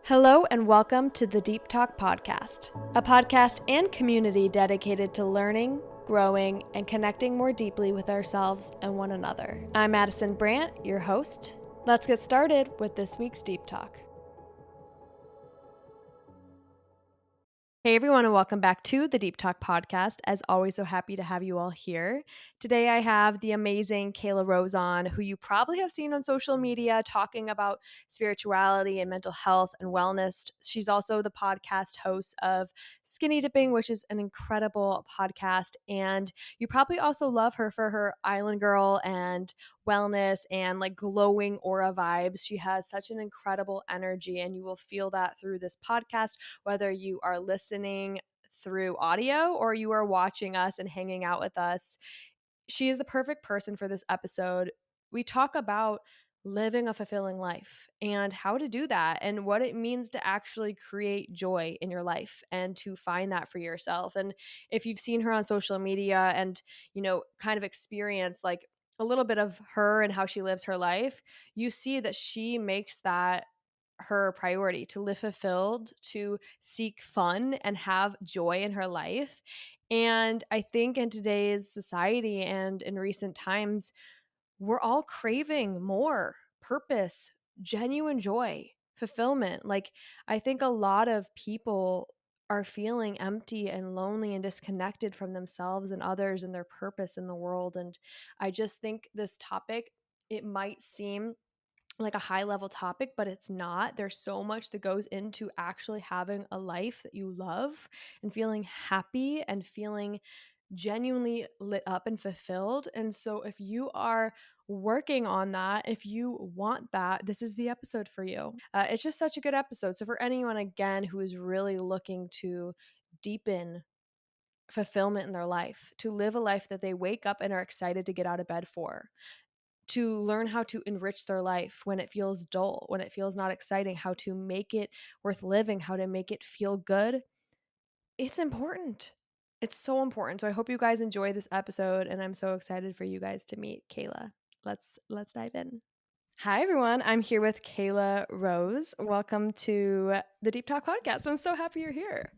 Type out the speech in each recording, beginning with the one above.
Hello and welcome to the Tik Tok podcast, a podcast and community dedicated to learning, growing, and connecting more deeply with ourselves and one another. I'm Madison Brandt, your host. Let's get started with this week's Tik Tok. Hey everyone, and welcome back to the Tik Tok podcast. As always, so happy to have you all here. Today I have the amazing Kela Rose on, who you probably have seen on social media talking about spirituality and mental health and wellness. She's also the podcast host of Skinny Dipping, which is an incredible podcast. And you probably also love her for her Island Girl and wellness and like glowing aura vibes. She has such an incredible energy, and you will feel that through this podcast, whether you are listening through audio or you are watching us and hanging out with us. She is the perfect person for this episode. We talk about living a fulfilling life and how to do that and what it means to actually create joy in your life and to find that for yourself. And if you've seen her on social media and, kind of experience like a little bit of her and how she lives her life, you see that she makes that her priority to live fulfilled, to seek fun and have joy in her life. And I think in today's society and in recent times, we're all craving more purpose, genuine joy, fulfillment. Like, I think a lot of people are feeling empty and lonely and disconnected from themselves and others and their purpose in the world. And I just think this topic, it might seem like a high level topic, but it's not. There's so much that goes into actually having a life that you love and feeling happy and feeling genuinely lit up and fulfilled. And so if you are working on that, if you want that, this is the episode for you. It's just such a good episode. So for anyone, again, who is really looking to deepen fulfillment in their life, to live a life that they wake up and are excited to get out of bed for, to learn how to enrich their life when it feels dull, when it feels not exciting, how to make it worth living, how to make it feel good. It's important. It's so important. So I hope you guys enjoy this episode, and I'm so excited for you guys to meet Kela. Let's dive in. Hi everyone. I'm here with Kela Rose. Welcome to the Tik Tok podcast. I'm so happy you're here.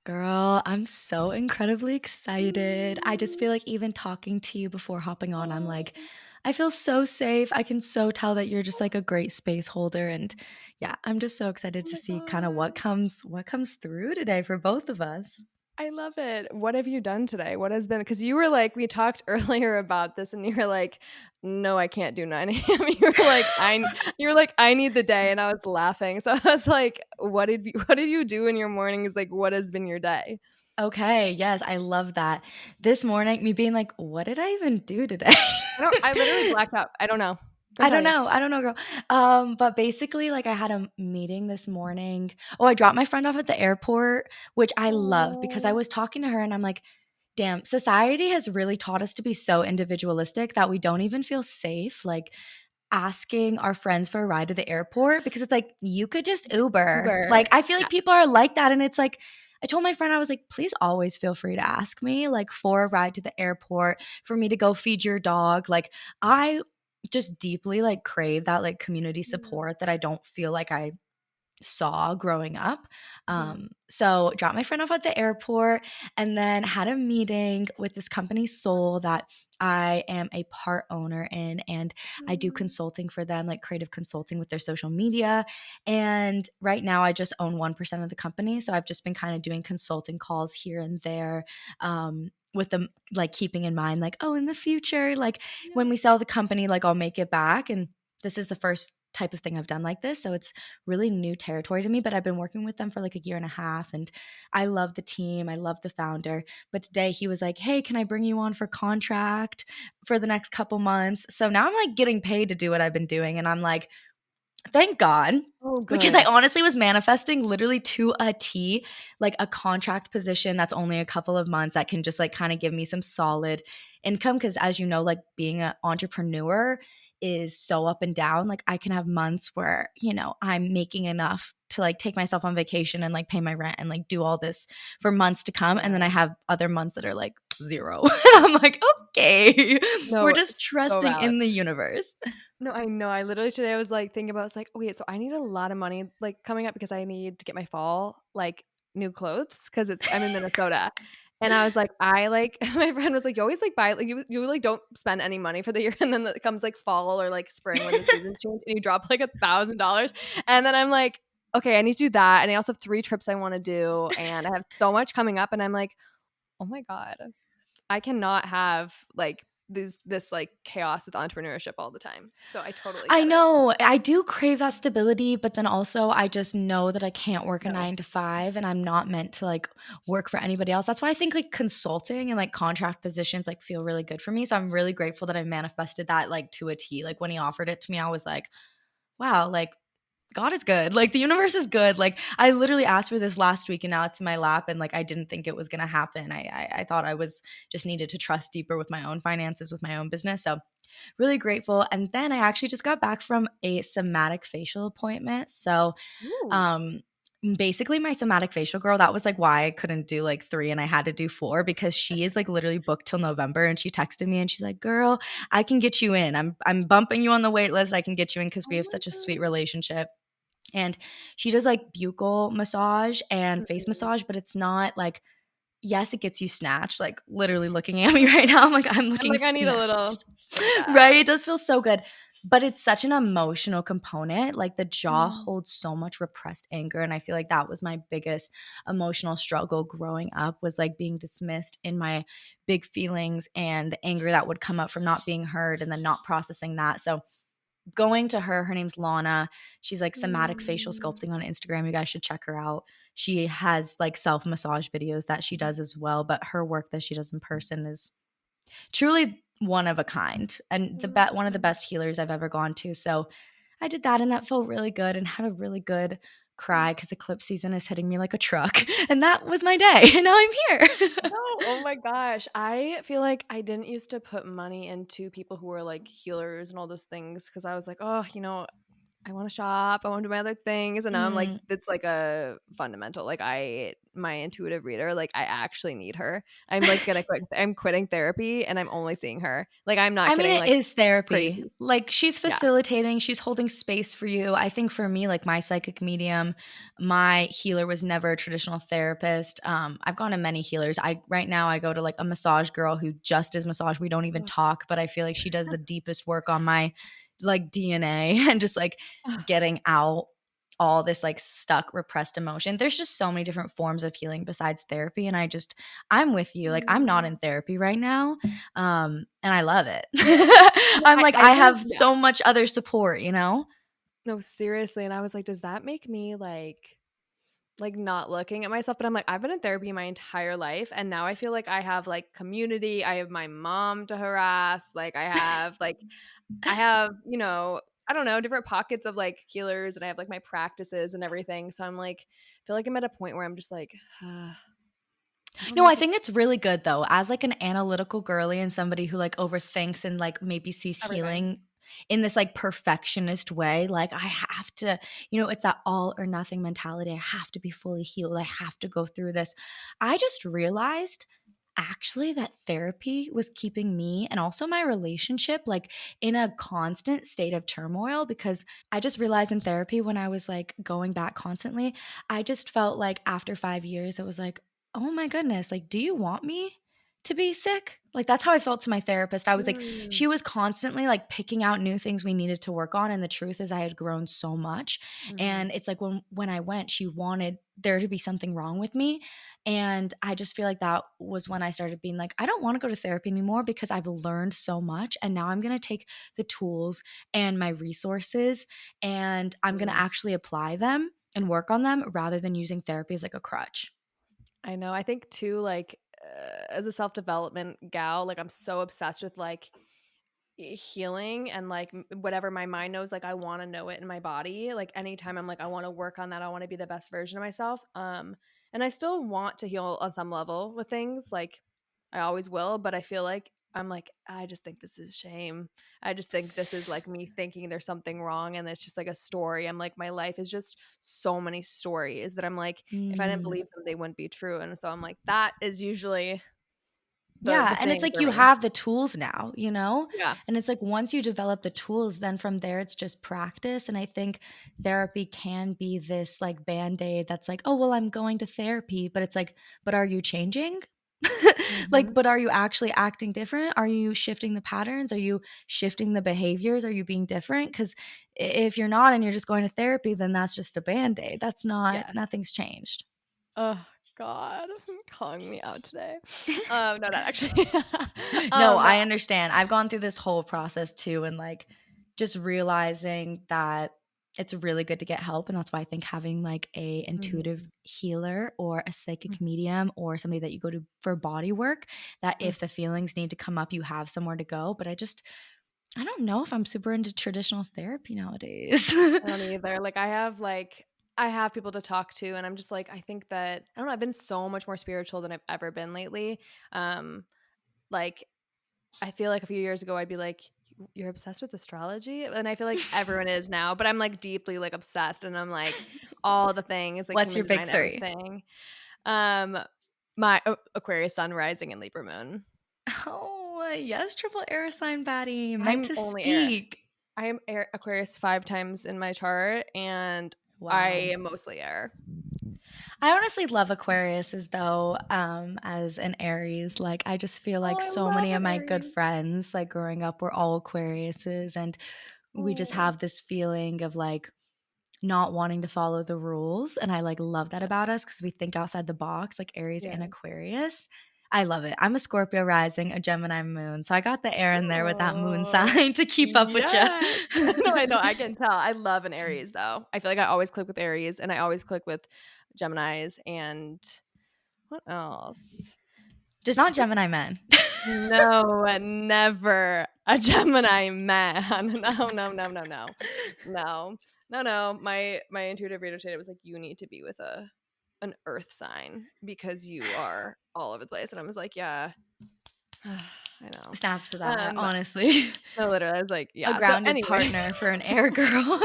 Girl, I'm so incredibly excited. I just feel like even talking to you before hopping on, I'm like, I feel so safe. I can so tell that you're just like a great space holder. And yeah, I'm just so excited Oh to my see kind of God. what comes through today for both of us. I love it. What have you done today? What has been, because you were like, we talked earlier about this and you were like, no, I can't do 9 a.m. You were like, I need the day. And I was laughing. So I was like, what did you do in your mornings? Like, what has been your day? Okay, yes, I love that. This morning, me being like, what did I even do today? I literally blacked out. I don't know. Couldn't I tell don't you. know. I don't know, girl. But basically, like I had a meeting this morning. Oh, I dropped my friend off at the airport, which I love because I Oh, was talking to her and I'm like, damn, society has really taught us to be so individualistic that we don't even feel safe, like asking our friends for a ride to the airport because it's like you could just Uber. Uber. Like I feel Yeah. like people are like that. And it's like, I told my friend, I was like, please always feel free to ask me, like, for a ride to the airport, for me to go feed your dog. Like, I just deeply like crave that like community support that I don't feel like I saw growing up. Mhm. So dropped my friend off at the airport and then had a meeting with this company Soul that I am a part owner in, and I do Mhm. consulting for them, like creative consulting with their social media. And right now I just own 1% of the company. So I've just been kind of doing consulting calls here and there. With them like keeping in mind like, oh, in the future, like when we sell the company, like I'll make it back. And this is the first type of thing I've done like this, so it's really new territory to me, but I've been working with them for like a year and a half, and I love the team. I love the founder. But today he was like, hey, can I bring you on for contract for the next couple months? So now I'm like getting paid to do what I've been doing. And I'm like, thank God. Oh, Because I good. honestly was manifesting literally to a T, like a contract position that's only a couple of months that can just like kind of give me some solid income. Cause as you know, like being an entrepreneur is so up and down. Like I can have months where, I'm making enough to like take myself on vacation and like pay my rent and like do all this for months to come. And then I Yeah. have other months that are like 0. I'm like, okay, we're No, just so trusting valid. in the universe. No, I know. I literally today I was like thinking about it's like, okay, so I need a lot of money like coming up because I need to get my fall like new clothes because it's I'm in Minnesota. And I was like, I like my friend was like, you always like buy like you like don't spend any money for the year and then it comes like fall or like spring when the seasons change and you drop like $1,000. And then I'm like, okay, I need to do that. And I also have 3 trips I want to do and I have so much coming up and I'm like, oh my God. I cannot have like this like chaos with entrepreneurship all the time. So I totally I get it. know. I do crave that stability, but then also I just know that I can't work a No. 9 to 5 and I'm not meant to like work for anybody else. That's why I think like consulting and like contract positions like feel really good for me. So I'm really grateful that I manifested that like to a T. Like when he offered it to me, I was like, wow, like God is good. Like the universe is good. Like I literally asked for this last week and now it's in my lap and like I didn't think it was gonna happen. I thought I was just needed to trust deeper with my own finances, with my own business. So really grateful. And then I actually just got back from a somatic facial appointment. So Ooh. um basically my somatic facial girl, that was like why I couldn't do like 3 and I had to do 4 because she is like literally booked till November and she texted me and she's like, "Girl, I can get you in. I'm bumping you on the wait list. I can get you in because we Oh have my such a sweet God. relationship." And she does like buccal massage and face Mhm. massage, but it's not like, yes, it gets you snatched. Like literally looking at me right now, I'm I'm looking like, I need a little snatched. of that. Right? It does feel so good. But it's such an emotional component. Like the jaw Mm. holds so much repressed anger. And I feel like that was my biggest emotional struggle growing up was like being dismissed in my big feelings and the anger that would come up from not being heard and then not processing that. So going to her name's Lana. She's like somatic facial Mm. sculpting on Instagram. You guys should check her out. She has like self massage videos that she does as well, but her work that she does in person is truly one of a kind and one of the Mm. best healers I've ever gone to. So I did that and that felt really good and had a really good cry because eclipse season is hitting me like a truck. And that was my day. And now I'm here. No, oh my gosh. I feel like I didn't used to put money into people who were like healers and all those things because I was like, oh, I want to shop. I want to do my other things. And now I'm like, Mm. it's like a fundamental. Like my intuitive reader, like I actually need her. I'm like gonna quit. I'm quitting therapy and I'm only seeing her. Like I'm not I mean, kidding. it Like is therapy. crazy. Like, she's Yeah. facilitating, she's holding space for you. I think for me, like my psychic medium, my healer was never a traditional therapist. I've gone to many healers. I right now I go to like a massage girl who just does massage. We don't even Ugh. talk, but I feel like she does the deepest work on my like DNA and just like getting out all this like stuck repressed emotion. There's just so many different forms of healing besides therapy and I'm with you. Like I'm not in Mm. therapy right now. And I love it. Yeah, I'm like, I I think have yeah. so much other support, you know? No, seriously. And I was like, does that make me like not looking at myself? But I'm like, I've been in therapy my entire life. And now I feel like I have like community. I have my mom to harass. I have, I don't know, different pockets of like healers and I have like my practices and everything. So I'm like, I feel like I'm at a point where I'm just like, I don't No, know I if it's think it's really good though. As like an analytical girly and somebody who like overthinks and like maybe sees everything. healing in this like perfectionist way, like I have to, it's that all or nothing mentality. I have to be fully healed. I have to go through this. I just realized actually that therapy was keeping me and also my relationship like in a constant state of turmoil because I just realized in therapy when I was like going back constantly, I just felt like after 5 years it was like, "Oh my goodness, like do you want me to be sick?" Like that's how I felt to my therapist. I was like Mm, she was constantly like picking out new things we needed to work on and the truth is I had grown so much and mhm. it's like when I went she wanted there to be something wrong with me and I just feel like that was when I started being like, I don't want to go to therapy anymore because I've learned so much. And now I'm going to take the tools and my resources and I'm going to Mm. actually apply them and work on them rather than using therapy as like a crutch. I know. I think too, like as a self development gal, like I'm so obsessed with like healing and like whatever my mind knows like I want to know it in my body like anytime I'm like I want to work on that I want to be the best version of myself and I still want to heal on some level with things like I always will but I feel like I'm like I just think this is shame. I just think this is like me thinking there's something wrong and it's just like a story. I'm like my life is just so many stories that I'm like if I didn't Mm. believe them they wouldn't be true and so I'm like that is usually the Yeah, and it's thing like for you me. have the tools now, you know? Yeah. And it's like once you develop the tools, then from there it's just practice. And I think therapy can be this like band-aid that's like, oh, well, I'm going to therapy. But it's like, but are you changing? Like, Mhm. but are you actually acting different? Are you shifting the patterns? Are you shifting the behaviors? Are you being different? Because if you're not and you're just going to therapy, then that's just a band-aid. That's not, Yes. nothing's changed. Oh God, calling me out today. No, not actually. No, um, I understand. I've gone through this whole process too, and like just realizing that it's really good to get help. And that's why I think having like a intuitive mhm, healer or a psychic mhm, medium or somebody that you go to for body work, that mhm. if the feelings need to come up, you have somewhere to go. But I don't know if I'm super into traditional therapy nowadays. I don't either. I have people to talk to, and I'm just like, I think that I don't know. I've been so much more spiritual than I've ever been lately. Um, like I feel like a few years ago, I'd be like, "You're obsessed with astrology," and I feel like everyone is now. But I'm like deeply like obsessed, and I'm like all the things like What's human your big design, three? everything. Um, my Aquarius sun rising and Libra moon. Oh, yes, triple air sign baddie, meant I'm to only air. speak. I am air Aquarius 5 times in my chart, and I Wow. am mostly air. I honestly love Aquarius as though as an Aries. Like I just feel Oh, like I so love many of an my good Aries. friends, like growing up, were all Aquariuses, and we just Oh, have this feeling of like not wanting to follow the rules. And I like love that yeah, about us because we think outside the box, like Aries and yeah. Aquarius. I love it. I'm a Scorpio rising, a Gemini moon. So I got the air in there with that moon Oh, sign to keep up with you. yes. No, I know. I can tell. I love an Aries, though. I feel like I always click with Aries, and I always click with Geminis. And what else? Just I not think Gemini men. no, never a Gemini man. No, no, no, no, no, no, no, no. My intuitive reader today was like, you need to be with an Earth sign because you are all over the place, and I was like, yeah, I know. Snaps to that, Um, honestly. no, literally, I was like, A yeah. So grounded anyway, partner for an air girl.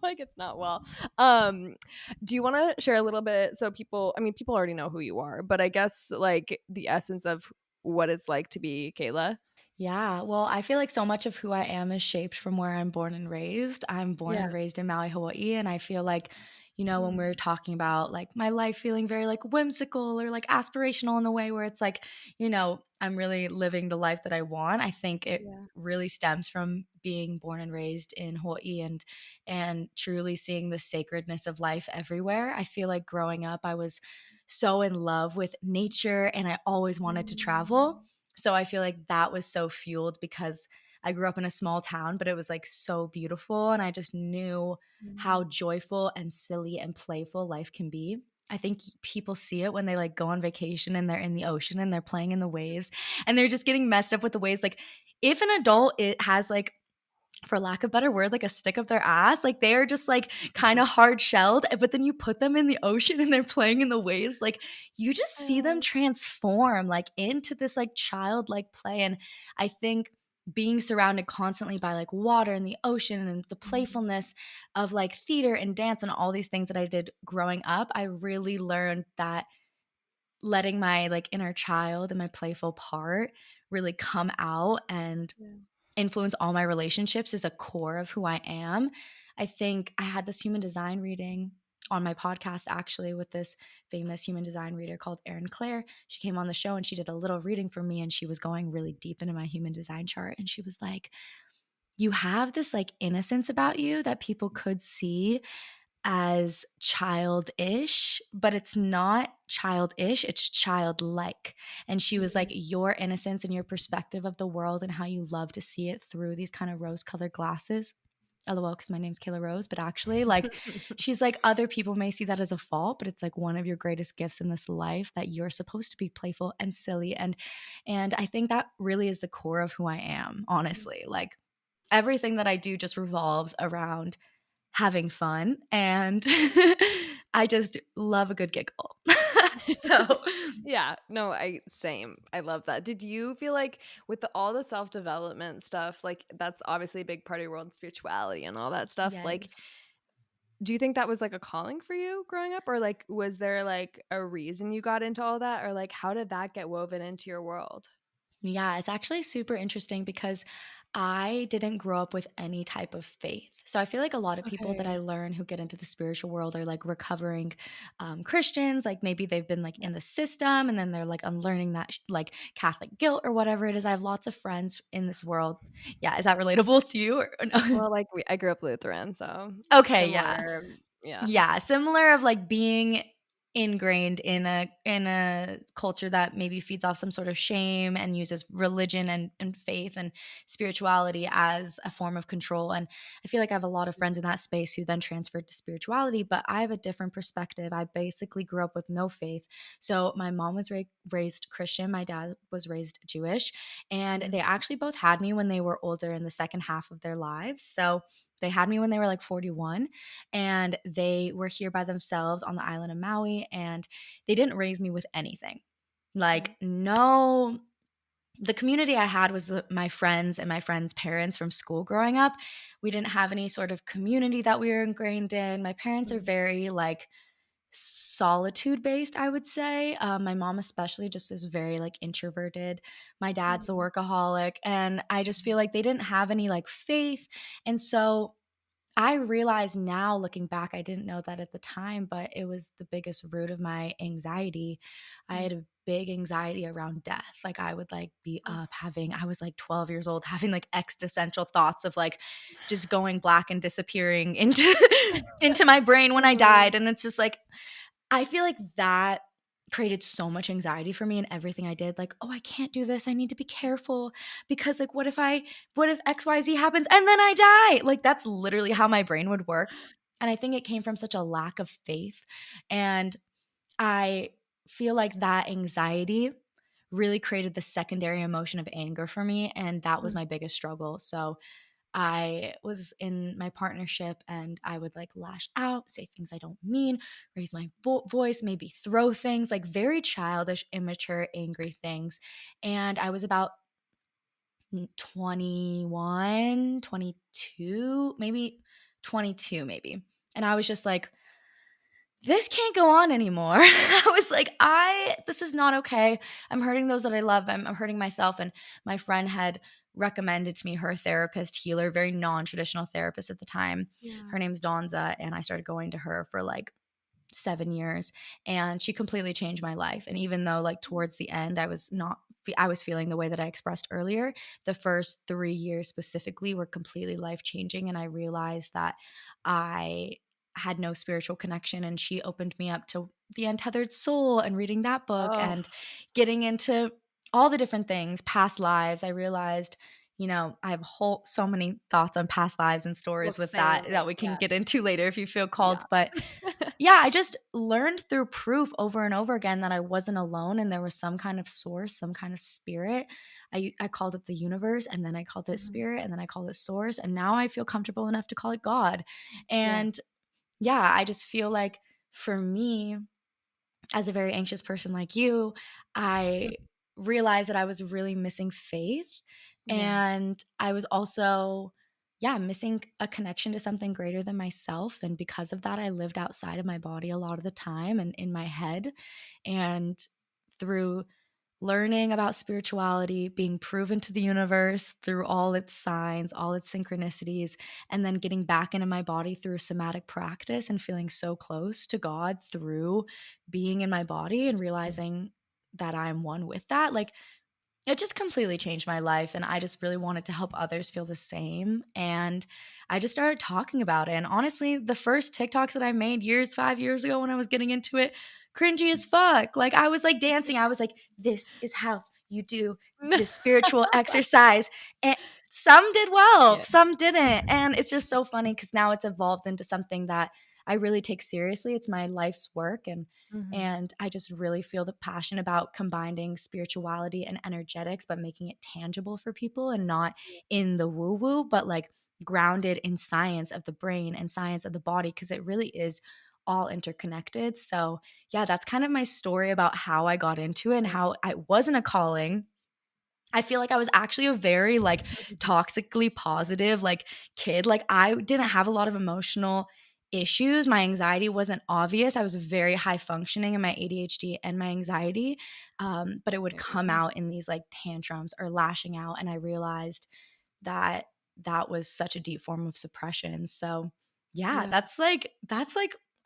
like it's not well. Um, do you want to share a little bit so people? I mean, people already know who you are, but I guess like the essence of what it's like to be Kayla. Yeah, well, I feel like so much of who I am is shaped from where I'm born and raised. I'm born and Yeah. raised in Maui, Hawaii, and I feel like, when Mm, we're talking about like my life feeling very like whimsical or like aspirational in the way where it's like, I'm really living the life that I want. I think it yeah. really stems from being born and raised in Hawaii and truly seeing the sacredness of life everywhere. I feel like growing up I was so in love with nature and I always wanted to travel. Mm, So I feel like that was so fueled because I grew up in a small town, but it was like so beautiful. And I just knew how mm, joyful and silly and playful life can be. I think people see it when they like go on vacation and they're in the ocean and they're playing in the waves and they're just getting messed up with the waves. Like if an adult it has like for lack of a better word, like a stick up their ass. Like they are just like kind of hard shelled, but then you put them in the ocean and they're playing in the waves. Like you just see them oh, transform like into this like childlike play. And I think being surrounded constantly by like water and the ocean and the mm, playfulness of like theater and dance and all these things that I did growing up, I really learned that letting my like inner child and my playful part really come out and yeah. influence all my relationships is a core of who I am. I think I had this human design reading on my podcast actually with this famous human design reader called Erin Claire. She came on the show and she did a little reading for me and she was going really deep into my human design chart and she was like, "You have this like innocence about you that people could see as childish, but it's not childish, it's childlike." And she was like, Mm. your innocence and your perspective of the world and how you love to see it through these kind of rose colored glasses. LOL, because my name's Kela Rose, but actually, like, she's like, other people may see that as a fault, but it's like one of your greatest gifts in this life that you're supposed to be playful and silly. And I think that really is the core of who I am, honestly. Like, everything that I do just revolves around having fun and I just love a good giggle. So, Yeah, no, I same. I love that. Did you feel like with all the self-development stuff, like that's obviously a big part of your world, spirituality and all that stuff. Like, yes. Do you think that was, like, a calling for you growing up? Or, like, was there, like, a reason you got into all that? Or, like, how did that get woven into your world? Yeah, it's actually super interesting because I didn't grow up with any type of faith. So I feel like a lot of people that Okay. I learn who get into the spiritual world are like recovering Christians. Like maybe they've been like Yeah. in the system and then they're like unlearning that like Catholic guilt or whatever it is. I have lots of friends in this world. Yeah, is that relatable to you or no? Well, like, I grew up Lutheran, so Okay, yeah. similar, yeah. Yeah, similar of like being ingrained in a culture that maybe feeds off some sort of shame and uses religion and faith and spirituality as a form of control. And I feel like I have a lot of friends in that space who then transferred to spirituality, but I have a different perspective. I basically grew up with no faith. So my mom was raised Christian, my dad was raised Jewish, and Mhm, they actually both had me when they were older in the second half of their lives. So they had me when they were like 41 and they were here by themselves on the island of Maui and they didn't raise me with anything. Like mhm, no the community I had was my friends and my friends' parents from school growing up. We didn't have any sort of community that we were ingrained in. My parents are mhm. very like solitude based, I would say. My mom especially just is very like introverted. My dad's a Mhm, workaholic and I just feel like they didn't have any like faith. And so I realize now looking back, I didn't know that at the time, but it was the biggest root of my anxiety. I mhm. had a big anxiety around death. Like I would like be Oh, up having I was like 12 years old having like existential thoughts of like just going black and disappearing into into my brain when I mhm. died and it's just like I feel like that created so much anxiety for me in everything I did. Like, oh, I can't do this. I need to be careful because, like, what if XYZ happens and then I die? Like, that's literally how my brain would work. And I think it came from such a lack of faith. And I feel like that anxiety really created the secondary emotion of anger for me. And that was Mm. my biggest struggle. So, I was in my partnership and I would like lash out, say things I don't mean, raise my voice, maybe throw things like very childish, immature, angry things. And I was about 21, 22, maybe 22, maybe. And I was just like, this can't go on anymore. I was like, this is not okay. I'm hurting those that I love. I'm hurting myself. And my friend had recommended to me her therapist, healer, very non traditional therapist at the time. Yeah. Her name's Donza. And I started going to her for like 7 years and she completely changed my life. And even though like towards the end I was feeling the way that I expressed earlier, the first 3 years specifically were completely life changing. And I realized that I had no spiritual connection. And she opened me up to The Untethered Soul and reading that book Oh, and getting into all the different things, past lives. I realized, I have so many thoughts on past lives and well, stories with same, that we can yeah, get into later if you feel yeah. called. But yeah, I just learned through proof over and over again that I wasn't alone and there was some kind of source, some kind of spirit. I called it the universe and then I called it Mhm. spirit and then I called it source and now I feel comfortable enough to call it God. Yeah. And yeah, I just feel like for me as a very anxious person like you, I realized that I was really missing faith. Yeah. And I was also, yeah, missing a connection to something greater than myself. And because of that, I lived outside of my body a lot of the time and in my head. And through learning about spirituality, being proven to the universe through all its signs, all its synchronicities, and then getting back into my body through somatic practice and feeling so close to God through being in my body and realizing that I'm one with that. Like it just completely changed my life, and I just really wanted to help others feel the same, and I just started talking about it, and honestly, the first TikToks that I made 5 years ago when I was getting into it, cringy as fuck. Like, I was, like, dancing, I was like, "This is how you do this spiritual exercise," and some did well, Yeah. some didn't, and it's just so funny because now it's evolved into something that I really take seriously. It's my life's work, Mhm. and I just really feel the passion about combining spirituality and energetics, but making it tangible for people and not in the woo woo, but like grounded in science of the brain and science of the body, because it really is all interconnected. So, yeah, that's kind of my story about how I got into it and Yeah. how I wasn't a calling. I feel like I was actually a very like Mhm. toxically positive like kid. Like I didn't have a lot of emotional issues. My anxiety wasn't obvious. I was very high functioning in my ADHD and my anxiety, but it would come Mhm. out in these like tantrums or lashing out. And I realized that that was such a deep form of suppression. So, yeah, Yeah. that's like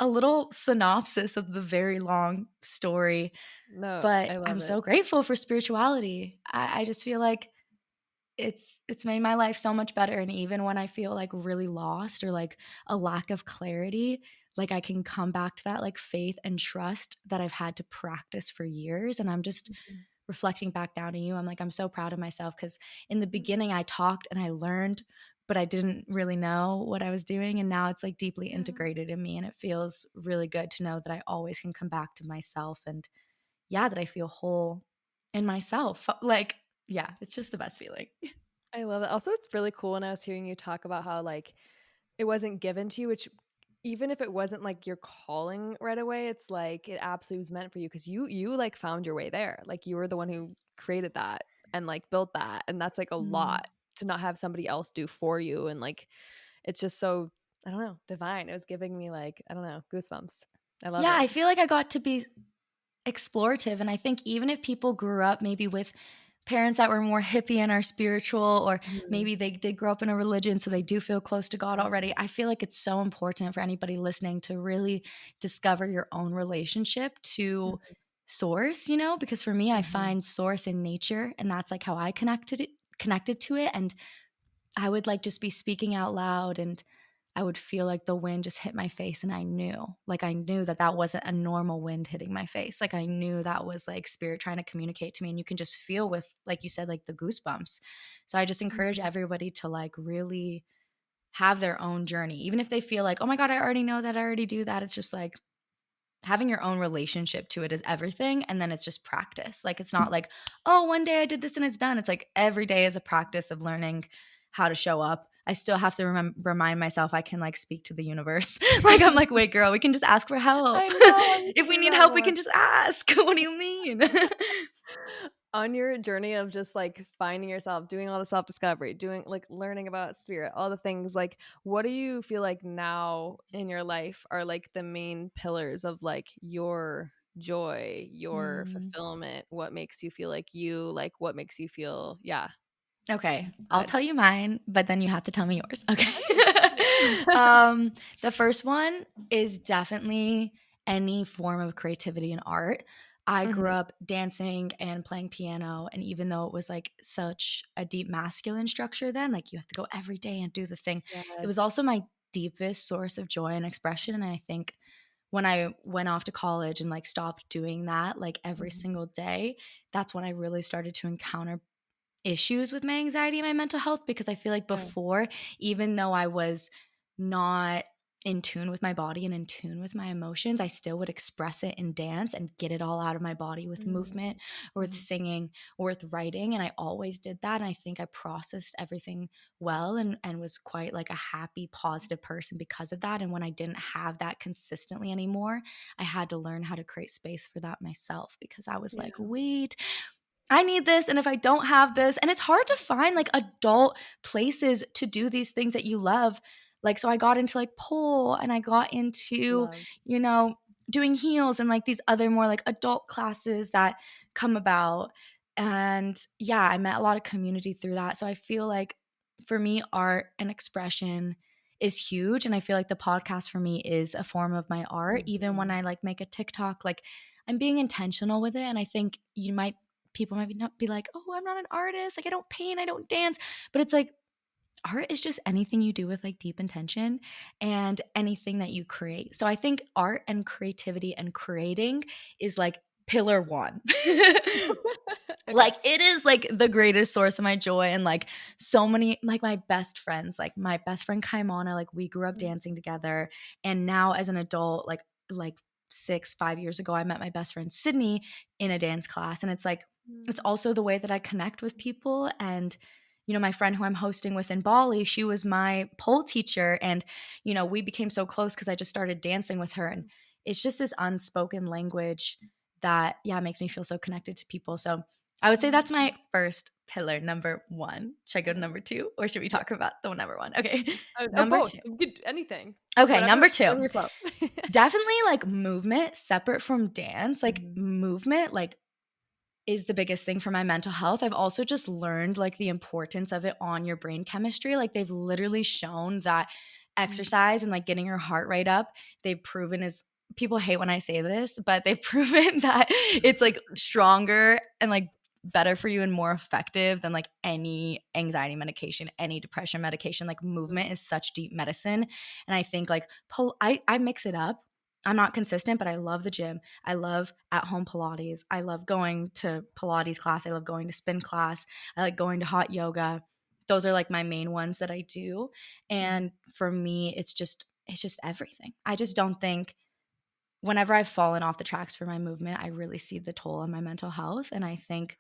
a little synopsis of the very long story, No, but I love I'm it. so grateful for spirituality. I just feel like it's made my life so much better, and even when I feel, like, really lost or, like, a lack of clarity, like, I can come back to that, like, faith and trust that I've had to practice for years, and I'm just Mhm. reflecting back down to you, I'm like, I'm so proud of myself because in the Mm, beginning, I talked and I learned, but I didn't really know what I was doing, and now it's, like, deeply yeah. integrated in me, and it feels really good to know that I always can come back to myself and, yeah, that I feel whole in myself. Like, yeah, it's just the best feeling. I love it. Also, it's really cool when I was hearing you talk about how, like, it wasn't given to you, which even if it wasn't, like, your calling right away, it's like it absolutely was meant for you because you, like, found your way there. Like, you were the one who created that and, like, built that, and that's, like, a Mm. lot to not have somebody else do for you, and, like, it's just so, I don't know, divine. It was giving me, like, I don't know, goosebumps. I love Yeah, it. I feel like I got to be explorative, and I think even if people grew up maybe with parents that were more hippie and are spiritual, or Mhm. maybe they did grow up in a religion, so they do feel close to God Yeah. already, I feel like it's so important for anybody listening to really discover your own relationship to Mhm. source, because for me, I Mhm. find source in nature, and that's, like, how I connected to it, and I would, like, just be speaking out loud, and I would feel like the wind just hit my face, and I knew that that wasn't a normal wind hitting my face. Like, I knew that was, like, spirit trying to communicate to me, and you can just feel with, like you said, like, the goosebumps. So I just encourage Mhm. everybody to, like, really have their own journey. Even if they feel like, "Oh my god, I already know that, I already do that." It's just like having your own relationship to it is everything, and then it's just practice. Like, it's not like, "Oh, one day I did this and it's done." It's like every day is a practice of learning how to show up. I still have to remind myself I can, like, speak to the universe. Like, I'm like, "Wait, girl, we can just ask for help." I know, I'm If we saying need that help, we more. can just ask. What do you mean? On your journey of just, like, finding yourself, doing all the self-discovery, doing, like, learning about spirit, all the things, like, what do you feel like now in your life are, like, the main pillars of, like, your joy, your Mm. fulfillment? What makes you feel like you? Like, what makes you feel, yeah, Okay, I'll good? tell you mine, but then you have to tell me yours, okay? Okay, yeah. The first one is definitely any form of creativity and art. I grew Mhm. up dancing and playing piano, and even though it was, like, such a deep masculine structure then, like, you have to go every day and do the thing, it was also Yes. my deepest source of joy and expression, and I think when I went off to college and, like, stopped doing that, like, every Mhm. single day, that's when I really started to encounter issues with my anxiety and my mental health, because I feel like Yeah. before, even though I was not in tune with my body and in tune with my emotions, I still would express it in dance and get it all out of my body with Mm. movement or with Mhm. singing or with writing. And I always did that. And I think I processed everything well, and was quite like a happy, positive person because of that. And when I didn't have that consistently anymore, I had to learn how to create space for that myself, because I was like, Yeah. wait, I need this, and if I don't have this, and it's hard to find, like, adult places to do these things that you love. Like, so I got into, like, pole, and I got into, Love. you know, doing heels and, like, these other more, like, adult classes that come about, and, yeah, I met a lot of community through that, so I feel like, for me, art and expression is huge, and I feel like the podcast for me is a form of my art. Even when Mhm. I, like, make a TikTok, like, I'm being intentional with it, and I think people might not be like, "Oh, I'm not an artist. Like, I don't paint, I don't dance." But it's like art is just anything you do with, like, deep intention and anything that you create. So I think art and creativity and creating is, like, pillar 1. Okay. Like, it is, like, the greatest source of my joy, and, like, so many, like, my best friends, like, my best friend Kaimana, like, we grew up Mm. dancing together, and now as an adult, like 5 years ago, I met my best friend Sydney in a dance class, and it's Mm. also the way that I connect with people, and, my friend who I'm hosting with in Bali, she was my pole teacher, and, we became so close because I just started dancing with her, and it's just this unspoken language that, yeah, makes me feel so connected to people. So I would say that's my first pillar, number 1. Should I go to number 2, or should we Yeah. talk about the number 1? Okay. Oh, Number both. 2. You could anything. Okay, Whatever number 2. whatever floats. Definitely, like, movement separate from dance, like, Mhm, movement, like, is the biggest thing for my mental health. I've also just learned, like, the importance of it on your brain chemistry. Like, they've literally shown that mhm, exercise and, like, getting your heart rate up, they've proven is people hate when I say this, but they've proven that it's, like, stronger and, like, better for you and more effective than, like, any anxiety medication, any depression medication. Like, movement mhm, is such deep medicine, and I think, like, I mix it up. I'm not consistent, but I love the gym. I love at home Pilates. I love going to Pilates class. I love going to spin class. I like going to hot yoga. Those are like my main ones that I do. mhm. And for me, it's just everything. I just don't think whenever I've fallen off the tracks for my movement, I really see the toll on my mental health. And I think,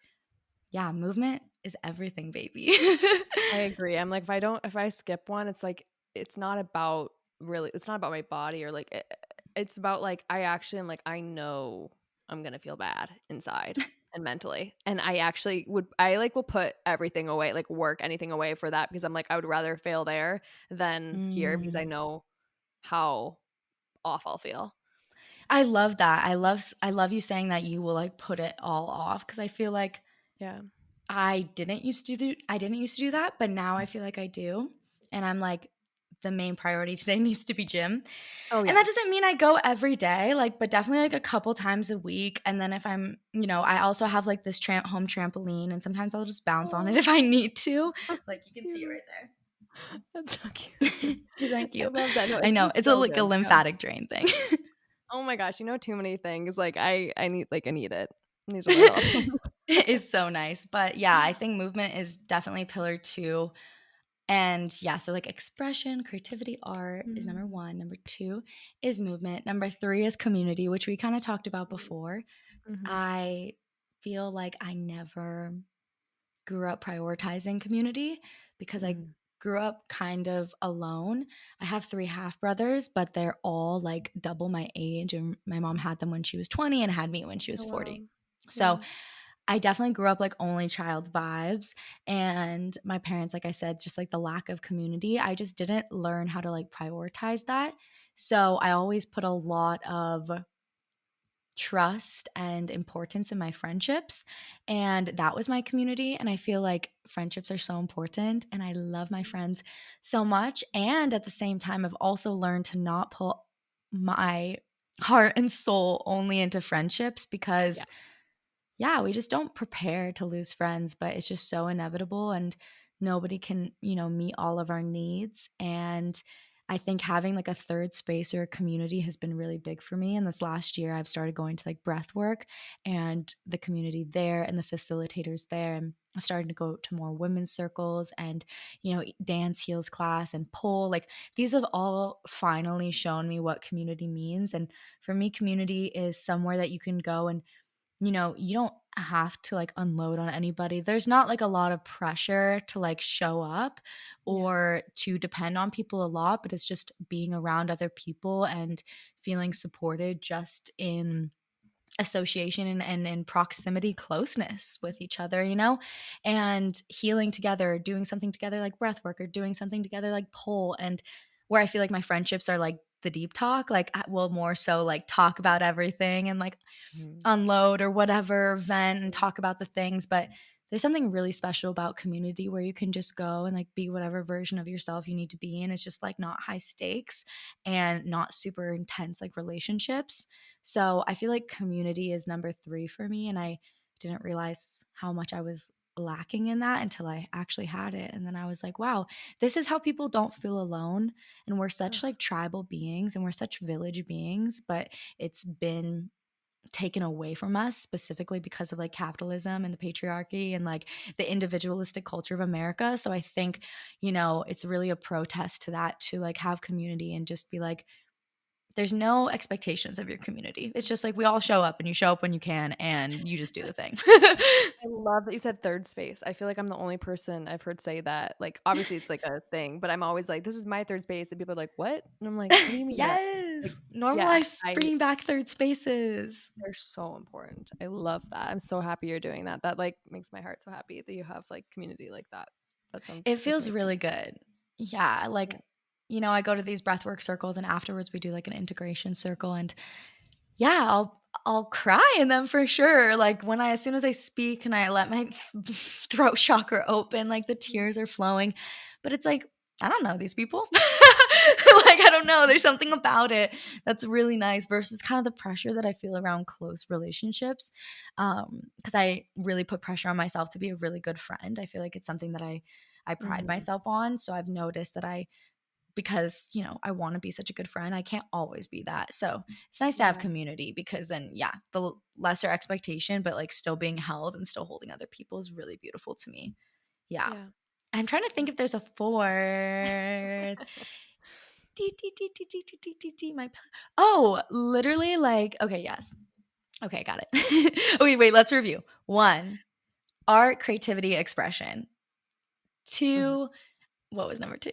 yeah, movement is everything, baby. I agree. I'm like, if I skip one, it's like it's not about it's not about my body or like it's about like I actually am like I know I'm gonna feel bad inside and mentally. And I actually will put everything away, like work anything away for that because I'm like I would rather fail there than here because I Mm. know how off I'll feel. I love that. I love you saying that you will like put it all off because I feel like Yeah. I didn't used to do that, but now I feel like I do. And I'm like, the main priority today needs to be gym. Oh And that yeah. doesn't mean I go every day, like, but definitely like a couple times a week. And then if I'm, I also have like this home trampoline, and sometimes I'll just bounce on it Oh, if I need to. Like you can see it cute. right That's so cute. there. Thank I you. love that. No, I it's know just it's a so like a good. Yeah. lymphatic drain thing. Oh my gosh, you know too many things. Like I need I need it. These are my little things. It's so nice. But yeah, I think movement is definitely pillar 2. And yeah, so like expression, creativity, art is Mhm, number 1. Number 2 is movement. Number 3 is community, which we kind of talked about mhm, before. mhm, I feel like I never grew up prioritizing community because I mhm. grew up kind of alone. I have 3 half brothers, but they're all like double my age. And my mom had them when she was 20 and had me when she was Oh, 40. wow. So Yeah. I definitely grew up like only child vibes. And my parents, like I said, just like the lack of community, I just didn't learn how to like prioritize that. So I always put a lot of trust and importance in my friendships. And that was my community. And I feel like friendships are so important. And I love my friends so much. And at the same time, I've also learned to not put my heart and soul only into friendships Yeah. because yeah, we just don't prepare to lose friends, but it's just so inevitable and nobody can, meet all of our needs. And I think having like a third space or a community has been really big for me. And this last year, I've started going to like breath work and the community there and the facilitators there. And I've started to go to more women's circles and, dance heals class and pole. Like these have all finally shown me what community means. And for me, community is somewhere that you can go and you don't have to like unload on anybody. There's not like a lot of pressure to like show up Yeah. or to depend on people a lot, but it's just being around other people and feeling supported just in association and in proximity closeness with each other, and healing together, doing something together like breath work or doing something together like pole. And where I feel like my friendships are like the deep talk, like we'll more so like talk about everything and like Mhm. unload or whatever, vent and talk about the things. But there's something really special about community where you can just go and like be whatever version of yourself you need to be in. It's just like not high stakes and not super intense like relationships. So I feel like community is number 3 for me. And I didn't realize how much I was lacking in that until I actually had it. And then I was like, wow, this is how people don't feel alone. And we're such Ugh. like tribal beings and we're such village beings, but it's been taken away from us specifically because of like capitalism and the patriarchy and like the individualistic culture of America. So I think, it's really a protest to that to like have community and just be like, there's no expectations of your community. It's just like we all show up and you show up when you can and you just do the thing. I love that you said third space. I feel like I'm the only person I've heard say that. Like, obviously, it's like a thing, but I'm always like, "This is my third space," and people are like, "What?" And I'm like, "What do you mean that?" Like, Yes. yes, Normalize bringing back third spaces. they're so important. I love that. I'm so happy you're doing that. That like makes my heart so happy that you have like community like that. That It sounds feels amazing. really good. Yeah, Yeah. like, I go to these breathwork circles and afterwards we do like an integration circle and yeah, I'll cry in them for sure. Like when as soon as I speak and I let my throat chakra open, like the tears are flowing. But it's like, I don't know these people. Like I don't know. There's something about it that's really nice versus kind of the pressure that I feel around close relationships. Because I really put pressure on myself to be a really good friend. I feel like it's something that I pride Mhm. myself on. So I've noticed that because I want to be such a good friend, I can't always be that. So it's nice to have Yeah. community because then yeah, the lesser expectation but like still being held and still holding other people is really beautiful to me. Yeah. Yeah. I'm trying to think if there's a fourth. Oh, literally like okay, yes. Okay, got it. Wait, let's review. One, art, creativity, expression. Mhm. Two, what was number two?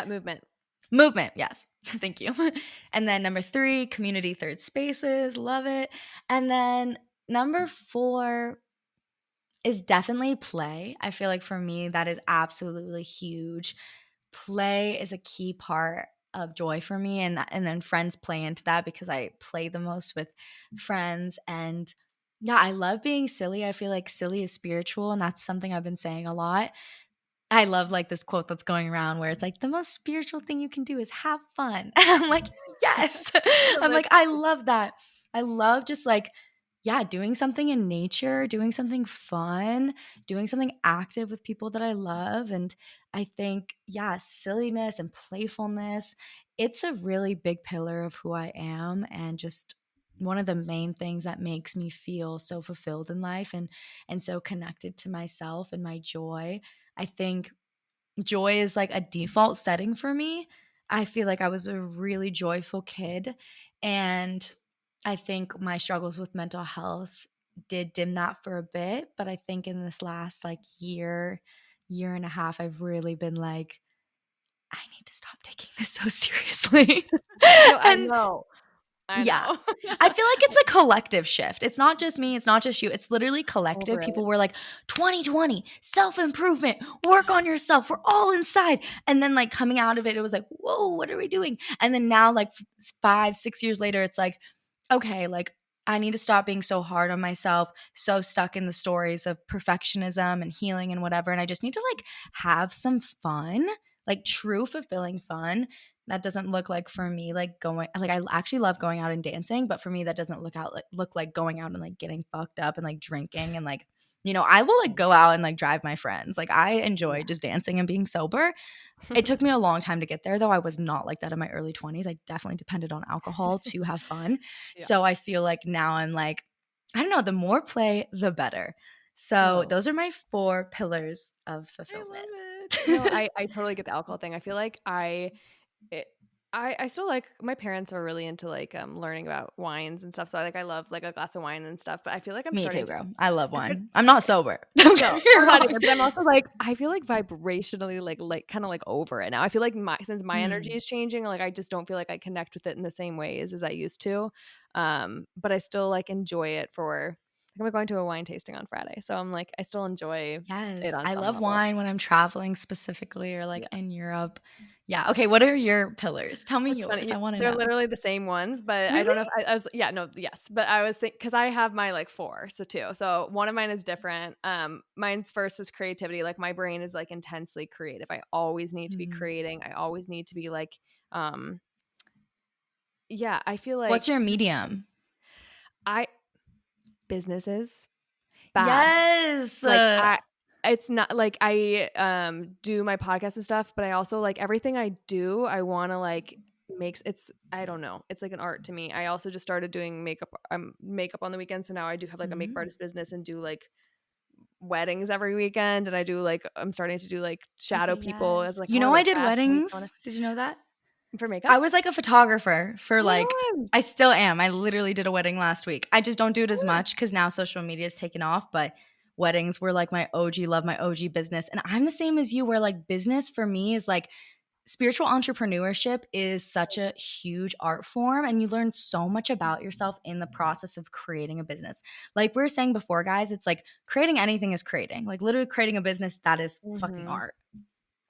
Movement. Movement, yes. Thank you. And then number 3, community third spaces, love it. And then number 4 is definitely play. I feel like for me, that is absolutely huge. Play is a key part of joy for me, and then friends play into that because I play the most with friends. And yeah, I love being silly. I feel like silly is spiritual, and that's something I've been saying a lot. I love like this quote that's going around where it's like the most spiritual thing you can do is have fun. And I'm like, yes. I'm That's like, I love that. I love just like, yeah, doing something in nature, doing something fun, doing something active with people that I love. And I think, yeah, silliness and playfulness, it's a really big pillar of who I am and just one of the main things that makes me feel so fulfilled in life and so connected to myself and my joy. I think joy is like a default setting for me. I feel like I was a really joyful kid. And I think my struggles with mental health did dim that for a bit. But I think in this last like year and a half, I've really been like, I need to stop taking this so seriously. no, I And know. I yeah. know. I feel like it's a collective shift. It's not just me, it's not just you. It's literally collective. Over People it. were like, 2020, self-improvement, work on yourself. We're all inside. And then like coming out of it, it was like, whoa, what are we doing? And then now, like 5, 6 years later, it's like, okay, like I need to stop being so hard on myself, so stuck in the stories of perfectionism and healing and whatever. And I just need to like have some fun, like true fulfilling fun that doesn't look like for me like going like I actually love going out and dancing, but for me that doesn't look like going out and like getting fucked up and like drinking and like I will like go out and like drive my friends. Like I enjoy Yeah. just dancing and being sober. It took me a long time to get there though. I was not like that in my early 20s. I definitely depended on alcohol to have fun. Yeah. So I feel like now I'm like I don't know, the more play the better. So No. those are my 4 pillars of I fulfillment. love it. No, I totally get the alcohol thing. I feel like it, I still like my parents are really into like learning about wines and stuff. So I love like a glass of wine and stuff. But I feel like I'm Me starting too, to girl. I love I feel wine. I'm not sober. Don't get no, me I'm not wrong. either. But I'm also like I feel like vibrationally like kind of like over it now. I feel like my since my energy Mm. is changing, like I just don't feel like I connect with it in the same ways as I used to. But I still like enjoy it for like I'm going to a wine tasting on Friday. So I'm like I still enjoy it Yes, on I some love level. wine when I'm traveling specifically or like Yeah. in Europe. Yeah. Okay. What are your pillars? Tell me It's yours. funny. I want to They're know. literally the same ones, but I Really? don't know if I was yeah, no, yes. But I was think because I have my like four, so two. So one of mine is different. Mine's first is creativity. Like my brain is like intensely creative. I always need to be Mm. creating. I always need to be like, um, yeah, I feel What's like your medium? I businesses bad. Yes. Like, it's not like I, do my podcast and stuff, but I also like everything I do, I wanna, like, makes it's I don't know, it's like an art to me. I also just started doing makeup on the weekend, so now I do have, like, a makeup Mm. artist business and do, like, weddings every weekend, and I do, like I'm starting to do, like, shadow Okay. people as, Yes. like, You more, know, I like, did fashion, weddings. iconic Did you know that? For I makeup? was like a photographer for Oh my like god. I still am. I literally did a wedding last week. I just don't do it as Oh, much because now social media has taken off, but weddings were like my OG love, my OG business. And I'm the same as you, where like business for me is like spiritual entrepreneurship is such a huge art form, and you learn so much about yourself in the process of creating a business. Like we were saying before, guys, it's like creating anything is creating. Like literally creating a business, that is fucking mhm. art.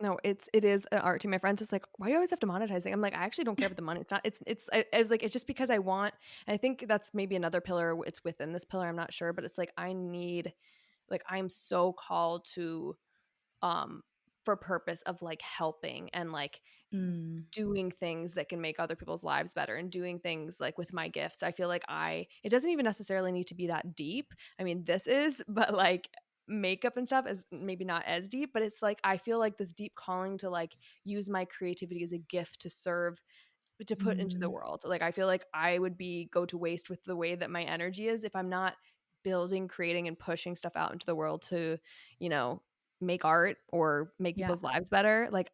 No, it is an art to my friends. Just like, why do you always have to monetize it? I'm like, I actually don't care about the money. It's not. I was like, it's just because I want. And I think that's maybe another pillar. It's within this pillar. I'm not sure, but it's like I need. Like I'm so called to, um, for purpose of like helping and like Mm, doing things that can make other people's lives better and doing things like with my gifts. I feel like it doesn't even necessarily need to be that deep. I mean, this is, but like makeup and stuff is maybe not as deep, but it's like I feel like this deep calling to like use my creativity as a gift to serve, to put into the mm, world. Like I feel like I would be go to waste with the way that my energy is if I'm not building, creating and pushing stuff out into the world to, you know, make art or make yeah. people's lives better. Like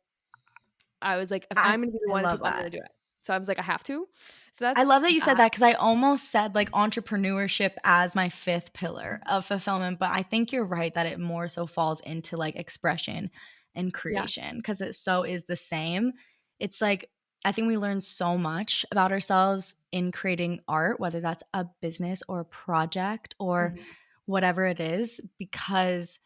I was like, if I I'm gonna be the I one of love people, I'm gonna that. do it. So I was like, I have to. So I that's love that you said that. that because I almost said like entrepreneurship as my fifth pillar of fulfillment, but I think you're right that it more so falls into like expression and Yeah. creation because it so is the same. It's like I think we learn so much about ourselves in creating art, whether that's a business or a project or Mhm. whatever it is, because